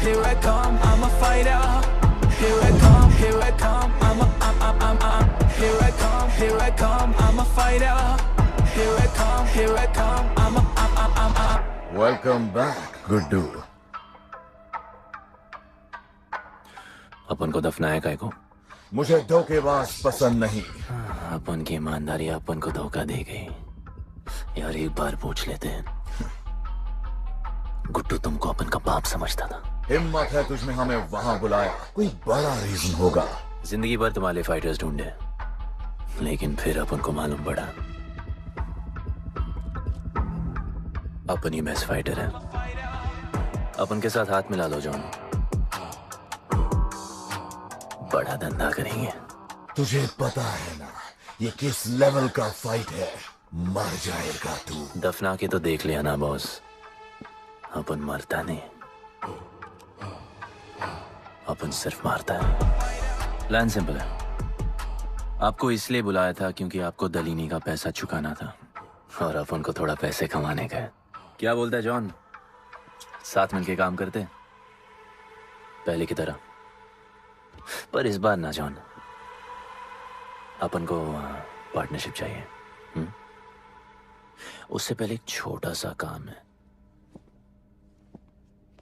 Here I come, I'm a fighter. Here I come, here I come, I'm here I come, I'm a fighter. Here I come, I'm welcome back Guddu. अपन को दफनाया काय को? मुझे धोखेबाज पसंद नहीं। अपन की ईमानदारी अपन को धोखा दे गई। यार एक बार पूछ लेते हैं, गुड्डू तुमको अपन का बाप समझता था। हिम्मत है तुझमें हमें वहां बुलाया, कोई बड़ा रीजन होगा। जिंदगी भर तुम्हारे फाइटर्स ढूंढे, लेकिन फिर अपन को मालूम पड़ा अपन ही बेस्ट फाइटर है। अपन के साथ हाथ मिला लो जॉन, बड़ा धंधा करेंगे। तुझे पता है ना ये किस लेवल का फाइट है? मर जाएगा तू। दफना के तो देख लिया ना बॉस, अपन मरता नहीं, अपन सिर्फ मारता है। प्लान सिंपल है, आपको इसलिए बुलाया था क्योंकि आपको दलीनी का पैसा चुकाना था और अपन को थोड़ा पैसे कमाने का है। क्या बोलता है जॉन, साथ मिलके काम करते पहले की तरह? पर इस बार ना जॉन, अपन को पार्टनरशिप चाहिए। उससे पहले एक छोटा सा काम है,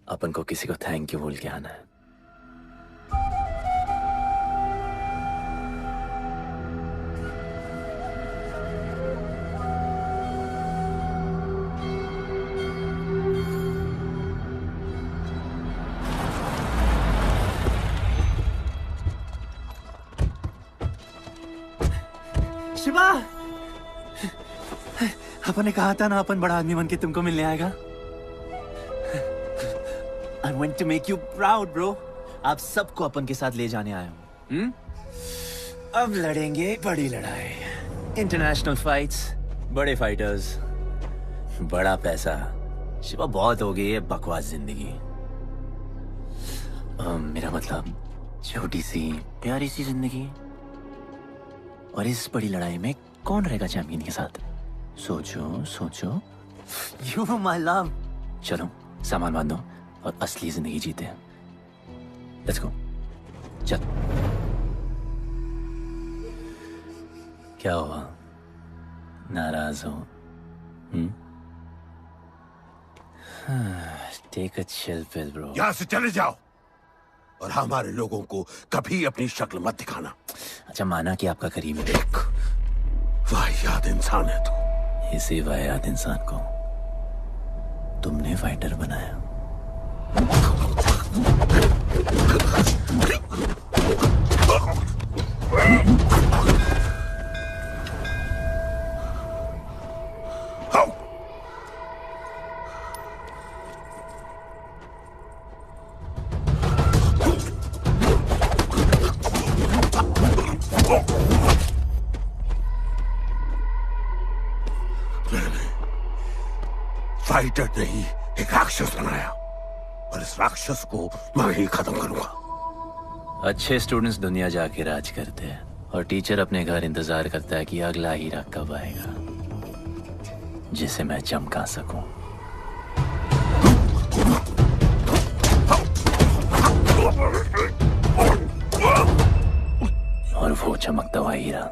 अपन को किसी को थैंक यू बोल के आना है। शिवा, अपन ने कहा था ना अपन बड़ा आदमी बन के तुमको मिलने आएगा। I want to make you proud, bro. आप सबको अपन के साथ ले जाने आया हूँ। अब लड़ेंगे बड़ी लड़ाई, इंटरनेशनल फाइट्स, बड़े फाइटर्स, बड़ा पैसा। शिवा बहुत हो गई है बकवास जिंदगी। मेरा मतलब छोटी सी प्यारी सी जिंदगी, और इस बड़ी लड़ाई में कौन रहेगा चैंपियन के साथ? सोचो सोचो। You my love. चलो सामान बांधो और असली जिंदगी जीते हैं। Let's go. चल। क्या हुआ, नाराज हो? Take a chill pill, bro. यहाँ से चले जाओ और हमारे लोगों को कभी अपनी शक्ल मत दिखाना। अच्छा माना कि आपका करीब है। वाहियात इंसान है तू। इसी वाहियात इंसान को तुमने फाइटर बनाया। फाइटर नहीं, एक राक्षस बनाया, और इस राक्षस को मैं ही खत्म करूंगा। अच्छे स्टूडेंट्स दुनिया जाके राज करते हैं और टीचर अपने घर इंतजार करता है कि अगला हीरा कब आएगा जिसे मैं चमका सकूं। और वो चमकता हुआ हीरा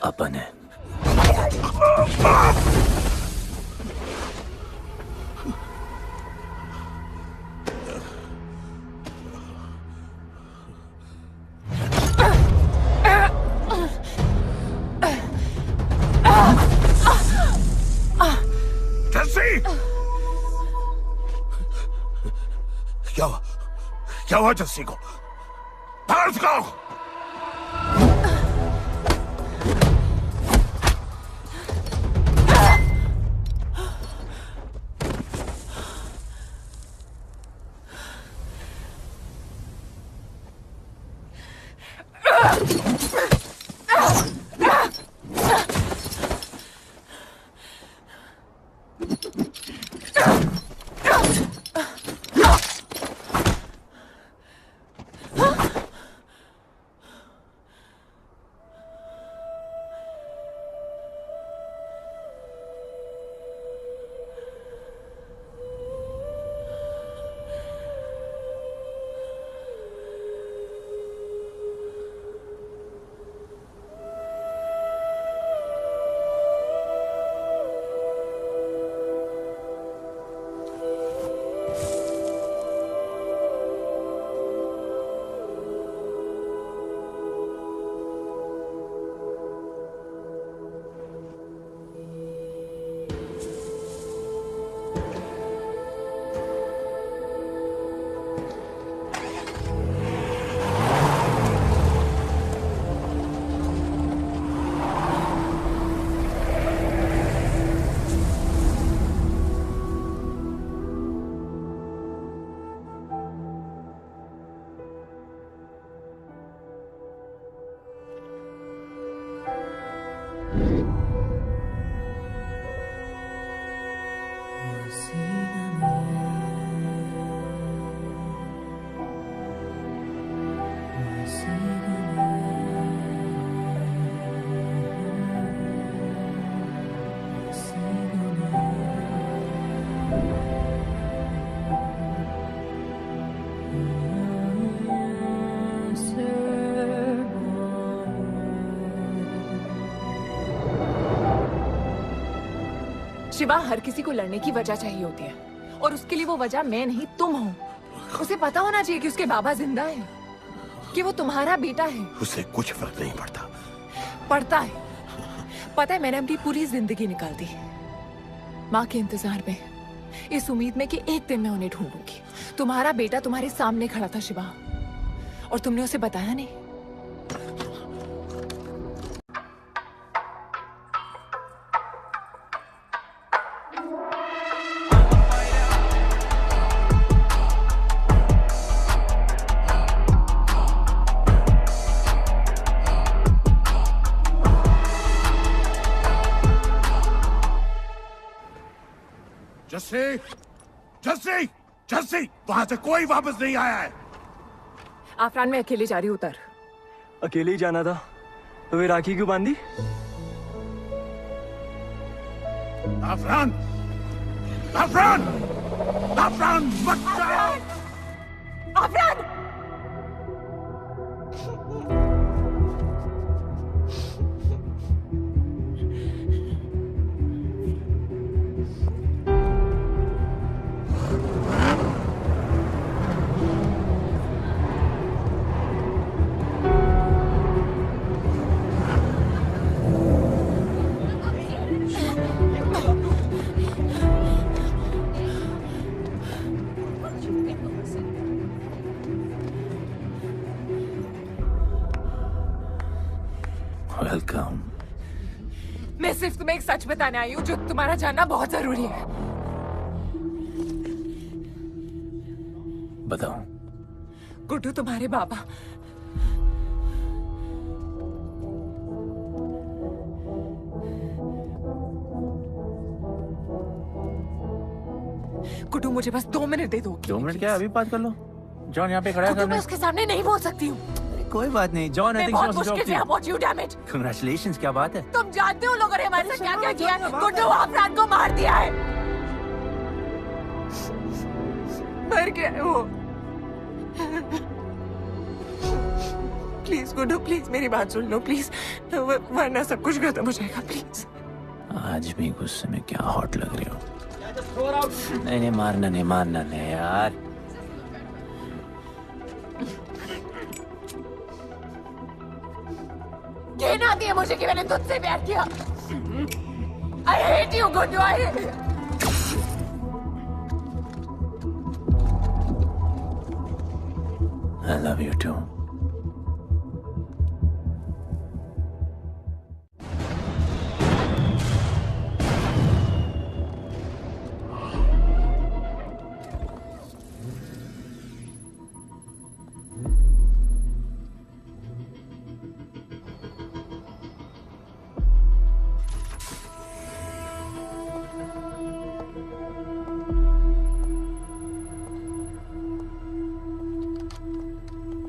अपन है। क्या हुआ जस्सी को? बाहर निकालो। शिवा, हर किसी को लड़ने की वजह चाहिए होती है और उसके लिए वो वजह मैं नहीं तुम हो। उसे पता होना चाहिए कि उसके बाबा जिंदा है, कि वो तुम्हारा बेटा है। उसे कुछ फर्क नहीं पड़ता। पड़ता है। पता है, मैंने अपनी पूरी जिंदगी निकाल दी माँ के इंतजार में, इस उम्मीद में कि एक दिन मैं उन्हें ढूंढूंगी। तुम्हारा बेटा तुम्हारे सामने खड़ा था शिवा, और तुमने उसे बताया नहीं। जस्सी, जस्सी, जस्सी, वहां से कोई वापस नहीं आया है। आफरान, मैं अकेले जा रही हूँ। उतर। अकेले ही जाना था तो वे राखी क्यों बांधी? आफरान, आफरान, आफरान, मत जाओ। आफरान! वेलकम। मैं सिर्फ तुम्हें एक सच बताने आई हूँ जो तुम्हारा जानना बहुत जरूरी है। बताओ। गुड्डू तुम्हारे बाबा गुड्डू, मुझे बस 2 मिनट दे दो। 2 मिनट क्या, अभी बात कर लो। जॉन यहाँ पे खड़ा है। मैं उसके सामने नहीं बोल सकती हूँ। कोई बात नहीं जॉन, मैं बहुत मुश्किल say about you, damn it. Congratulations, क्या बात है? तुम जानते हो लोगों ने हमारे साथ क्या क्या किया है? गुड्डू आफरान को मार दिया है। मर गया है वो। प्लीज गुड्डू, प्लीज मेरी बात सुन लो प्लीज, वरना सब कुछ खत्म हो जाएगा। प्लीज। आज भी गुस्से में क्या हॉट लग रही हो। नहीं नहीं, मारना नहीं, मारना नहीं यार। कहन आती है मुझे कि मैंने तुझसे प्यार किया। I hate you, Guddu, I hate you. I love you too.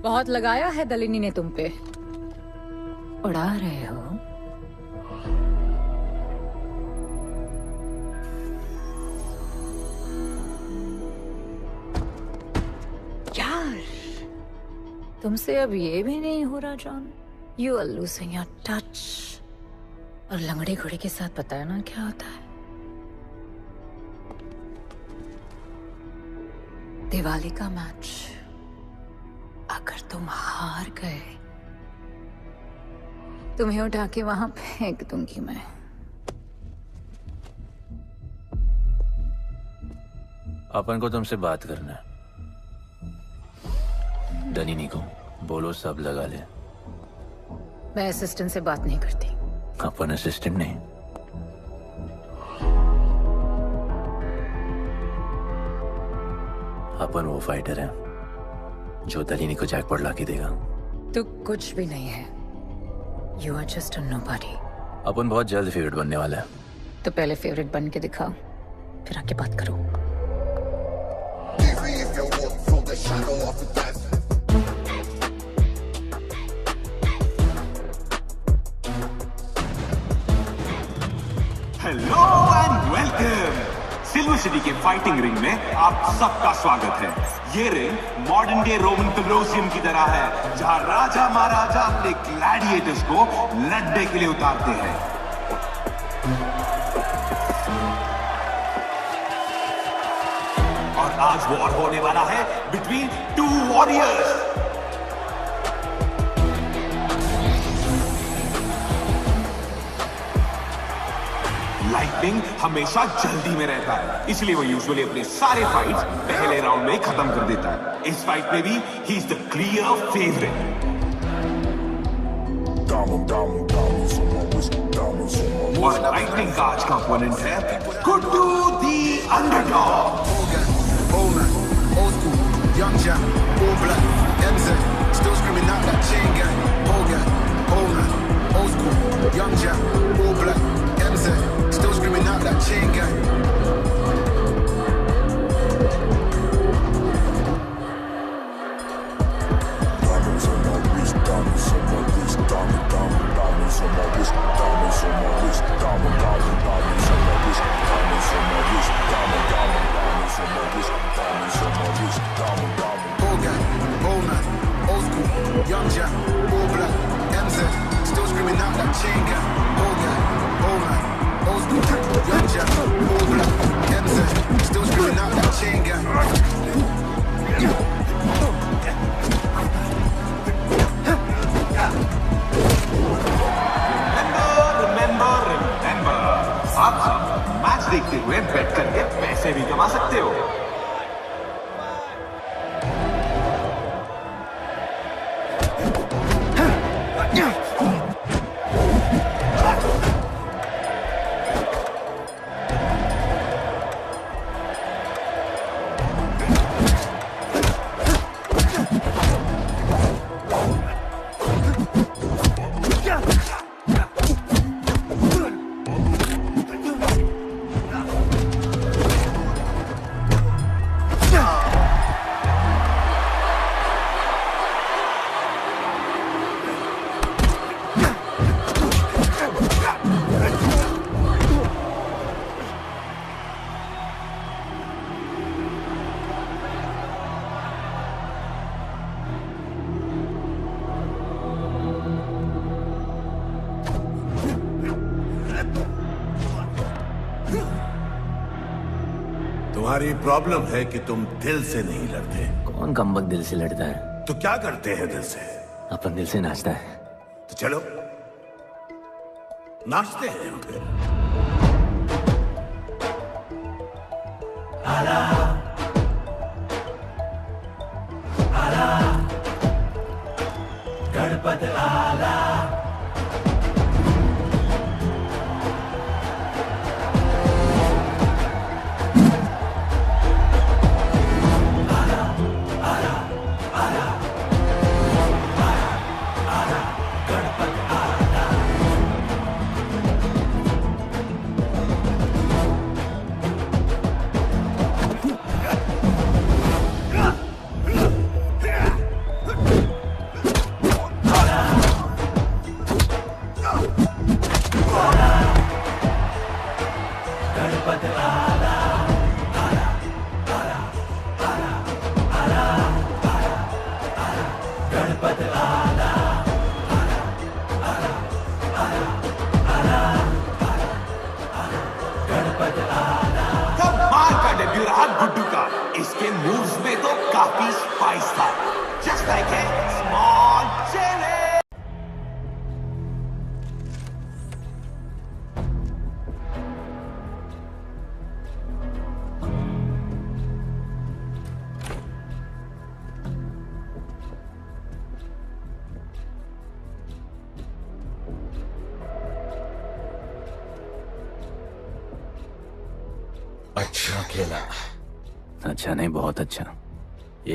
बहुत लगाया है दलिनी ने तुम पे। उड़ा रहे हो। यार, तुमसे अब ये भी नहीं हो रहा John. You are losing your touch. और लंगड़े घोड़े के साथ पता है ना क्या होता है? दिवाली का मैच अगर तुम हार गए, तुम्हें उठा के वहां फेंक दूंगी मैं। अपन को तुमसे बात करना है। दलिनी को बोलो सब लगा ले। मैं असिस्टेंट से बात नहीं करती। अपन असिस्टेंट नहीं, अपन वो फाइटर है जो दलिनी को जैकपॉट लाके देगा। तो कुछ भी नहीं है। You are just a nobody. अपन बहुत जल्द फेवरेट बनने वाला है। तो पहले फेवरेट बन के दिखाओ, फिर आके बात करो। Hello and welcome. Silver city के फाइटिंग रिंग में आप सबका स्वागत है। ये ring modern day Roman Colosseum की तरह है, जहां राजा महाराजा अपने ग्लैडिएटर्स को लड़ने के लिए उतारते हैं। आज वॉर होने वाला है बिटवीन टू वॉरियर्स। लाइटनिंग हमेशा जल्दी में रहता है, इसलिए वो यूजुअली अपने सारे फाइट्स पहले राउंड में खत्म कर देता है। इस फाइट में भी he is the clear favourite. और लाइटनिंग का आज का ओपोनेंट है गुड्डू दी underdog. Young Jack, all black, MZ, still screaming out that chain gang. Old man, old school. Young Jack, all black, MZ, still screaming out that chain gang. Diamonds on my wrist, diamonds on my wrist, diamonds on my wrist, diamonds on my wrist, diamonds on my wrist, diamonds on my wrist, diamonds on my wrist, diamonds on my wrist. Old gang, old man, old school, young Jack, all black, MZ, still screaming out that chain gang. Old gang, old man, old school, young Jack, all black, MZ, still screaming out that chain gang. Remember, आप match देखते हुए बेट करके पैसे भी कमा सकते हो। तुम्हारी प्रॉब्लम है कि तुम दिल से नहीं लड़ते। कौन कमबख्त दिल से लड़ता है? तो क्या करते हैं दिल से? अपन दिल से नाचता है। तो चलो नाचते हैं हम फिर। आला आला गणपत आला गुड्डू का इसके मूव्स में तो काफी स्पाइस था। Just like a small chilli. अच्छा खेला। अच्छा नहीं, बहुत अच्छा।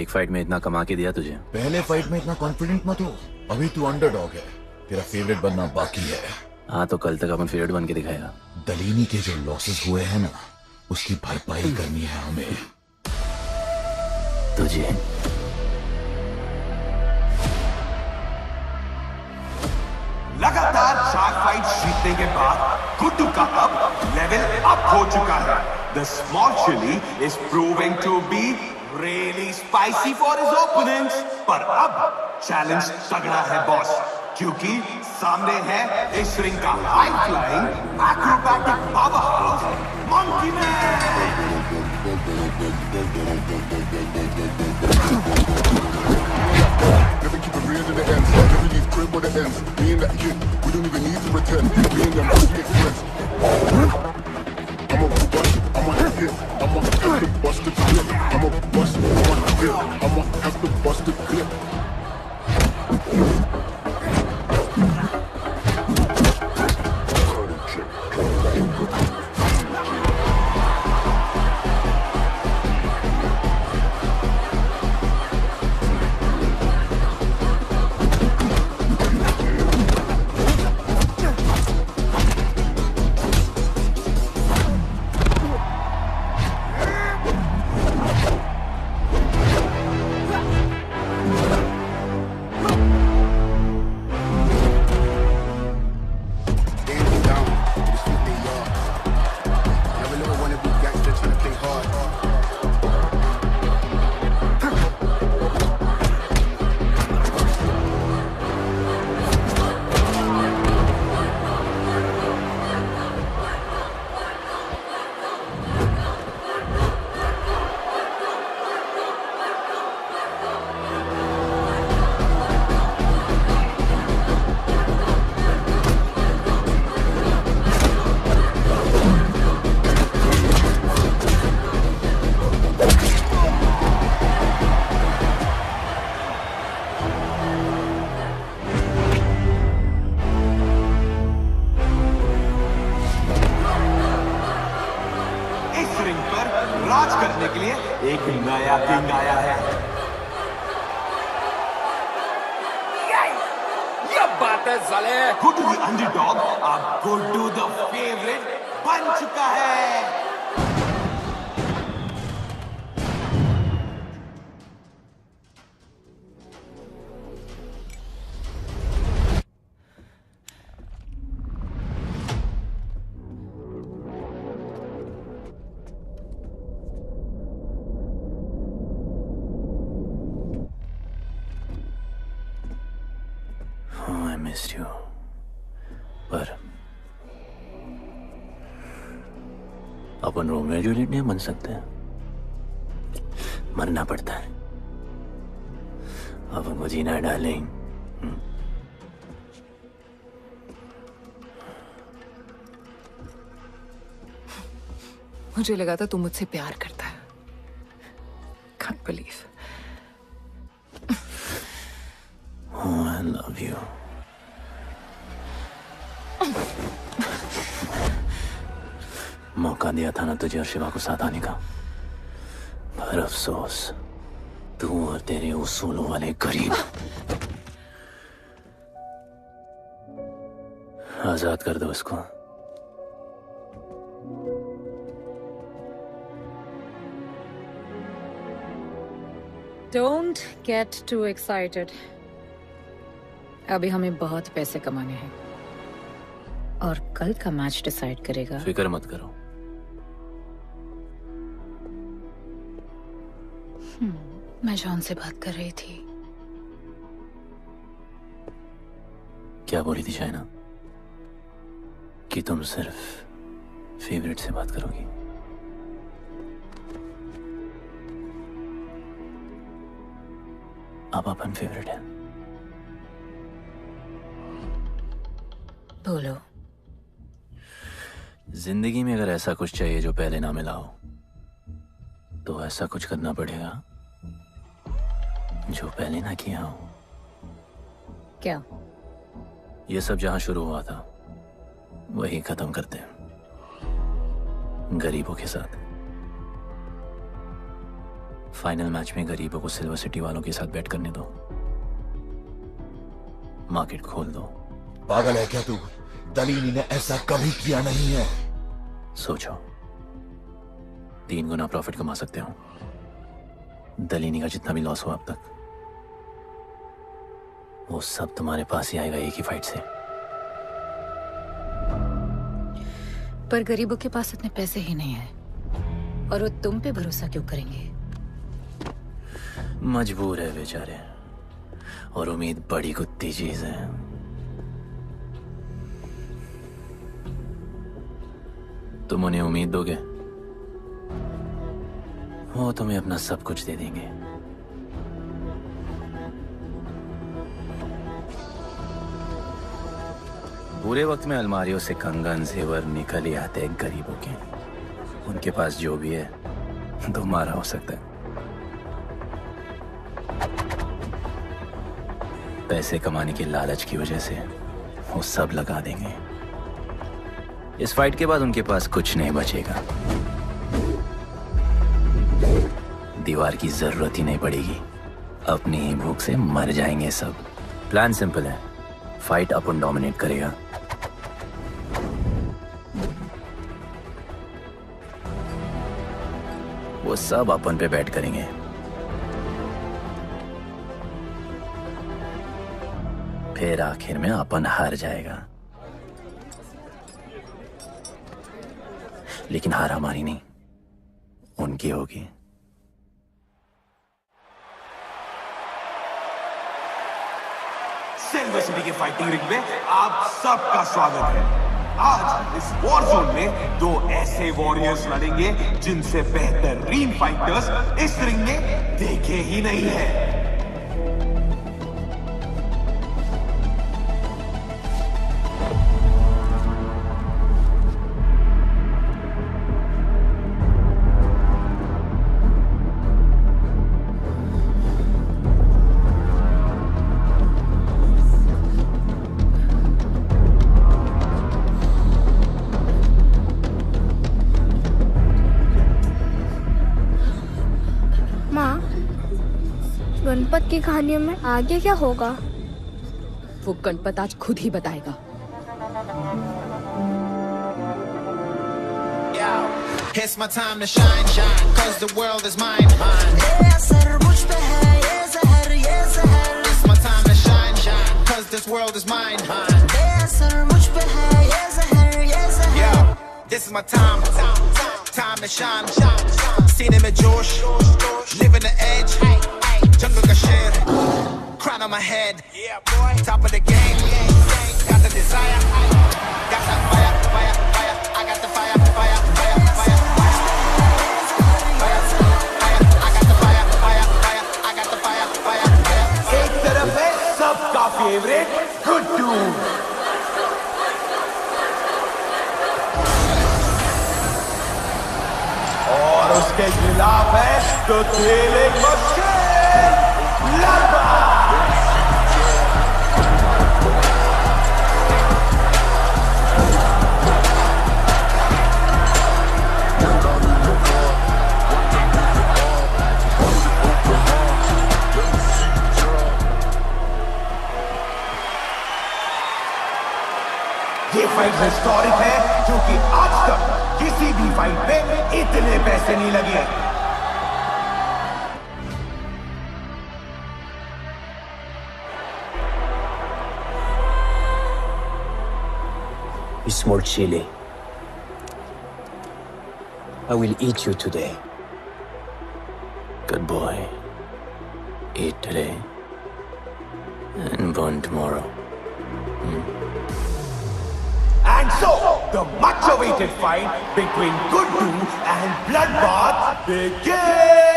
एक फाइट में इतना कमा के दिया तुझे। पहले फाइट में इतना कॉन्फिडेंट मत हो, अभी तू अंडरडॉग है, तेरा फेवरेट बनना बाकी है। हाँ तो कल तक अपन फेवरेट बन के दिखाएगा। दलीनी के जो लॉसेस हुए हैं ना, उसकी भरपाई करनी है हमें। तुझे लगातार 4 फाइट जीतने के बाद गुड्डू का अब लेवल अप हो चुका है। The small chili is proving to be really spicy for his opponents। पर अब चैलेंज तगड़ा है बॉस, क्योंकि सामने है इस रिंग का high flying acrobatic power house monkey man. Never keep it real to the end. Never leave crib with the ends. Me and that kid, we don't even need to pretend. Me and them just make friends. I'm a bust, I'm a hit, I'm a have to bust the clip. I'm a bust, I'm a hit, I'm a have to bust the clip. राज करने के लिए एक नया king आया है। ये बात है साले। गुड्डू द अंडरडॉग अब गुड्डू द फेवरेट बन चुका है। missed you. पर अपन रोमियो जूलियट नहीं बन सकते, मरना पड़ता है। अपन को जीना है डार्लिंग। मुझे लगा था तू मुझसे प्यार करता है। Can't believe. Oh, I love you. मौका दिया था ना तुझे और शिवा को साथ आने का, पर अफसोस तू और तेरे उसूलों वाले गरीब। आजाद कर दो इसको। Don't get too excited. अभी हमें बहुत पैसे कमाने हैं और कल का मैच डिसाइड करेगा। फिक्र मत करो। मैं जॉन से बात कर रही थी। क्या बोली थी शाइना? कि तुम सिर्फ फेवरेट से बात करोगी। अब अपन फेवरेट है। बोलो। जिंदगी में अगर ऐसा कुछ चाहिए जो पहले ना मिला हो, तो ऐसा कुछ करना पड़ेगा जो पहले ना किया हो। क्या? ये सब जहां शुरू हुआ था वही खत्म करते हैं, गरीबों के साथ। फाइनल मैच में गरीबों को सिल्वर सिटी वालों के साथ बैट करने दो, मार्केट खोल दो। पागल है क्या तू? दलीनी ने ऐसा कभी किया नहीं है। सोचो, 3 गुना प्रॉफिट कमा सकते हो। दलीनी का जितना भी लॉस हुआ अब तक, वो सब तुम्हारे पास ही आएगा एक ही फाइट से। पर गरीबों के पास इतने पैसे ही नहीं है, और वो तुम पे भरोसा क्यों करेंगे? मजबूर है बेचारे, और उम्मीद बड़ी कुत्ती चीज है। तुम उन्हें उम्मीद दोगे, वो तुम्हें अपना सब कुछ दे देंगे। बुरे वक्त में अलमारियों से कंगन जेवर निकल ही आते हैं गरीबों के। उनके पास जो भी है तुम्हारा हो सकता है। पैसे कमाने की लालच की वजह से वो सब लगा देंगे। इस फाइट के बाद उनके पास कुछ नहीं बचेगा। दीवार की जरूरत ही नहीं पड़ेगी, अपनी ही भूख से मर जाएंगे सब। प्लान सिंपल है, फाइट अपन डोमिनेट करेगा। वो सब अपन पे बैट करेंगे। फिर आखिर में अपन हार जाएगा, लेकिन हार हमारी नहीं, उनकी होगी। सिल्वर सिटी के फाइटिंग रिंग में आप सबका स्वागत है। आज इस वॉर जोन में दो ऐसे वॉरियर्स लड़ेंगे जिनसे बेहतरीन फाइटर्स इस रिंग में देखे ही नहीं है। गणपत की कहानियों में आगे क्या होगा? वो गणपत आज खुद ही बताएगा। It's my time to shine, shine, cause the world is mine, mine. ये असर मुझ पे है, ये ज़हर, ये ज़हर. It's my time to shine, shine, cause this world is mine, mine. ये असर मुझ पे है, ये ज़हर, ये ज़हर. Yo, this is my time, time to shine, सीने में जोश, living the edge, jungle का शेर, crown on my head, top of the game, got the desire, got that fire, fire, fire, I got the fire, fire, fire, fire. एक तरफ है सबका favourite Guddu, और उसके खिलाफ है तो खेले मशीन लड़का। ये फाइट हिस्टोरिक है क्योंकि आज तक किसी भी फाइट पे इतने पैसे नहीं लगे। You small chili. I will eat you today. Good boy. Eat today and burn tomorrow. And so, the much-awaited fight between Guddu and Bloodbath begins!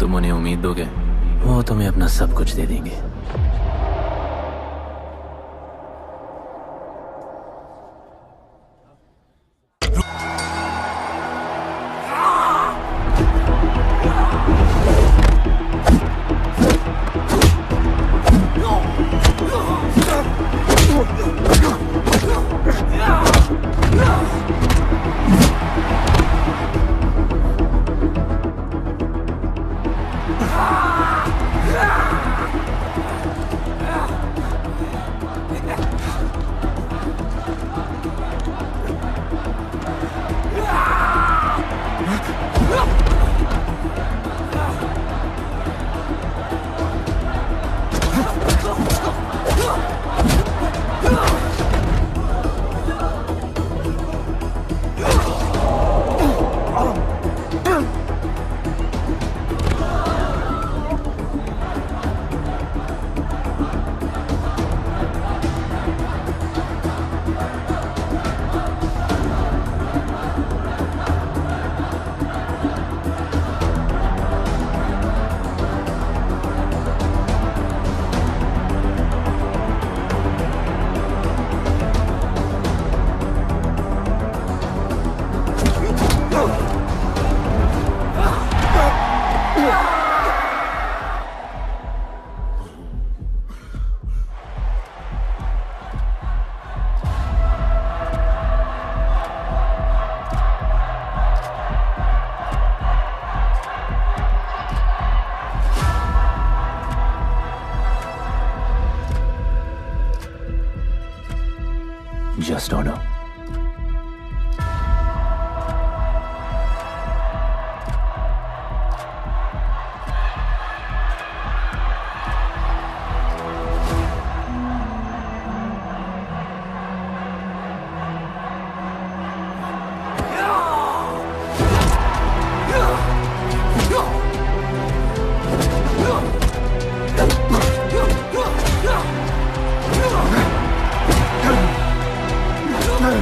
तुम उन्हें उम्मीद दोगे, वो तुम्हें अपना सब कुछ दे देंगे। Just don't know. No!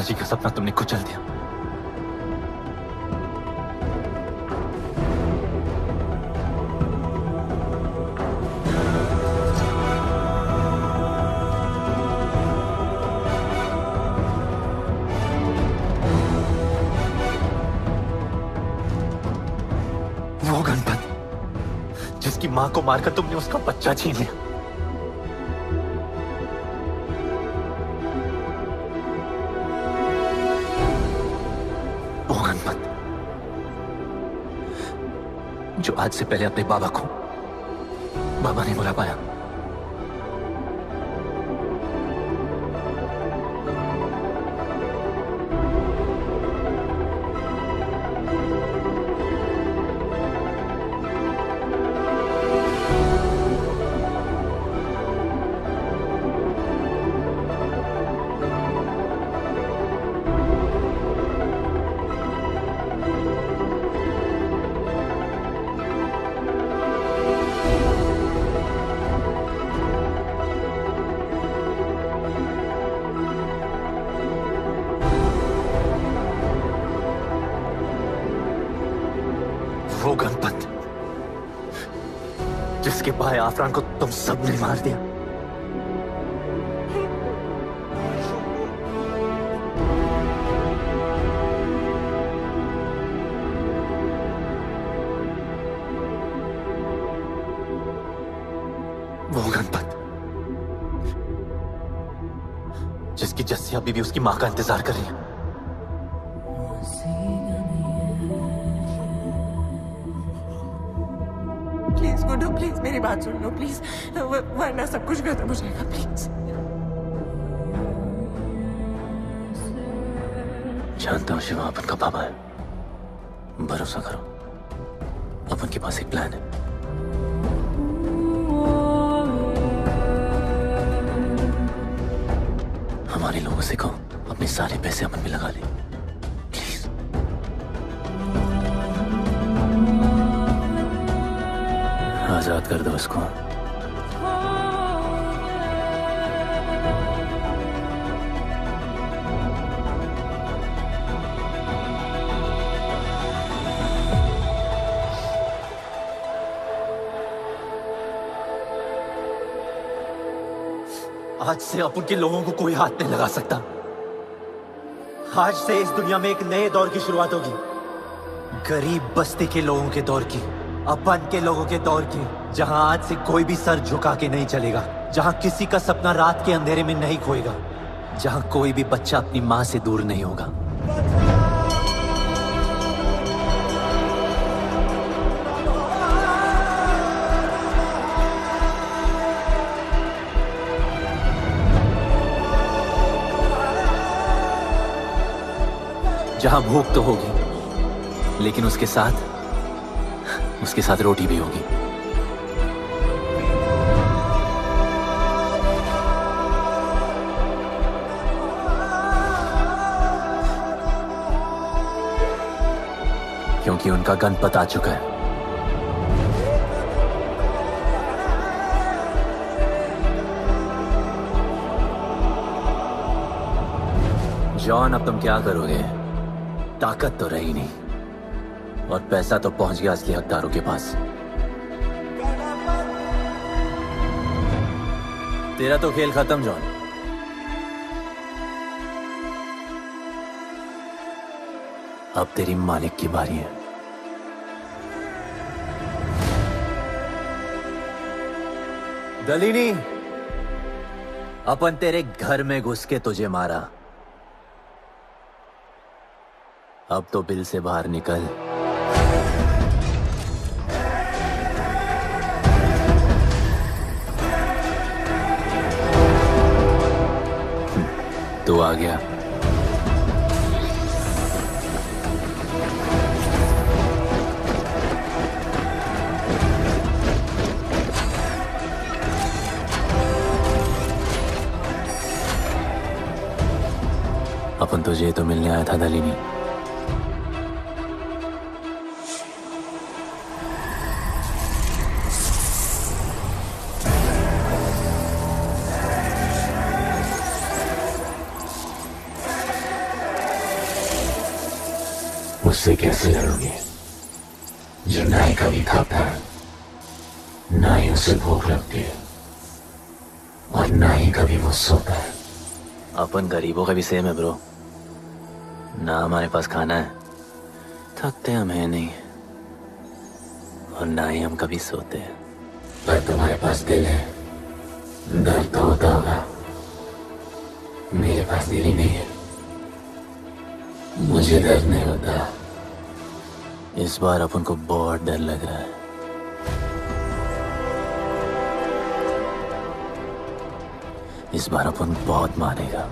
पिताजी का सपना तुमने कुचल दिया। वो गणपत जिसकी मां को मारकर तुमने उसका बच्चा छीन लिया, वो गणपत जो आज से पहले अपने बाबा को बाबा नहीं बुला पाया, वो गणपत जिसके भाई आफरान को तुम सबने मार दिया, वो गणपत जिसकी जस्सिया बीवी उसकी मां का इंतजार कर रही है। प्लीज गुड्डू, प्लीज मेरी बात सुन लो प्लीज, वरना सब कुछ खत्म हो जाएगा प्लीज। जानता हूं शिवा अपन का पापा है, भरोसा करो, अपन के पास एक प्लान है। हमारे लोगों से कहो अपने सारे पैसे अपन में लगा ले, प्लीज। आजाद कर दो उसको। आज से अपन के लोगों को कोई हाथ नहीं लगा सकता। आज से इस दुनिया में एक नए दौर की शुरुआत होगी, गरीब बस्ती के लोगों के दौर की, अपन के लोगों के दौर की, जहां आज से कोई भी सर झुका के नहीं चलेगा, जहां किसी का सपना रात के अंधेरे में नहीं खोएगा, जहां कोई भी बच्चा अपनी मां से दूर नहीं होगा। जहां भूख तो होगी, लेकिन उसके साथ रोटी भी होगी। क्योंकि उनका गणपत आ चुका है। जॉन, अब तुम क्या करोगे? ताकत तो रही नहीं और पैसा तो पहुंच गया असली हकदारों के पास। तेरा तो खेल खत्म जॉन। अब तेरी मालिक की बारी है। दलीनी, अपन तेरे घर में घुस के तुझे मारा, अब तो बिल से बाहर निकल। तू आ गया। अपन तुझे तो मिलने आया था दलीनी। उससे कैसे लड़ोगे जो ना ही कभी खाता है, ना ही उसे भूख लगती है और ना ही कभी वो सोता है। अपन गरीबों का भी सेम है ब्रो। ना हमारे पास खाना है, थकते हम है नहीं, और ना ही हम कभी सोते हैं। पर तुम्हारे पास दिल है, दर्द तो होता होगा। मेरे पास दिल ही नहीं है, मुझे दर्द नहीं होता। इस बार अपन को बहुत डर लग रहा है। इस बार अपन बहुत मारेगा।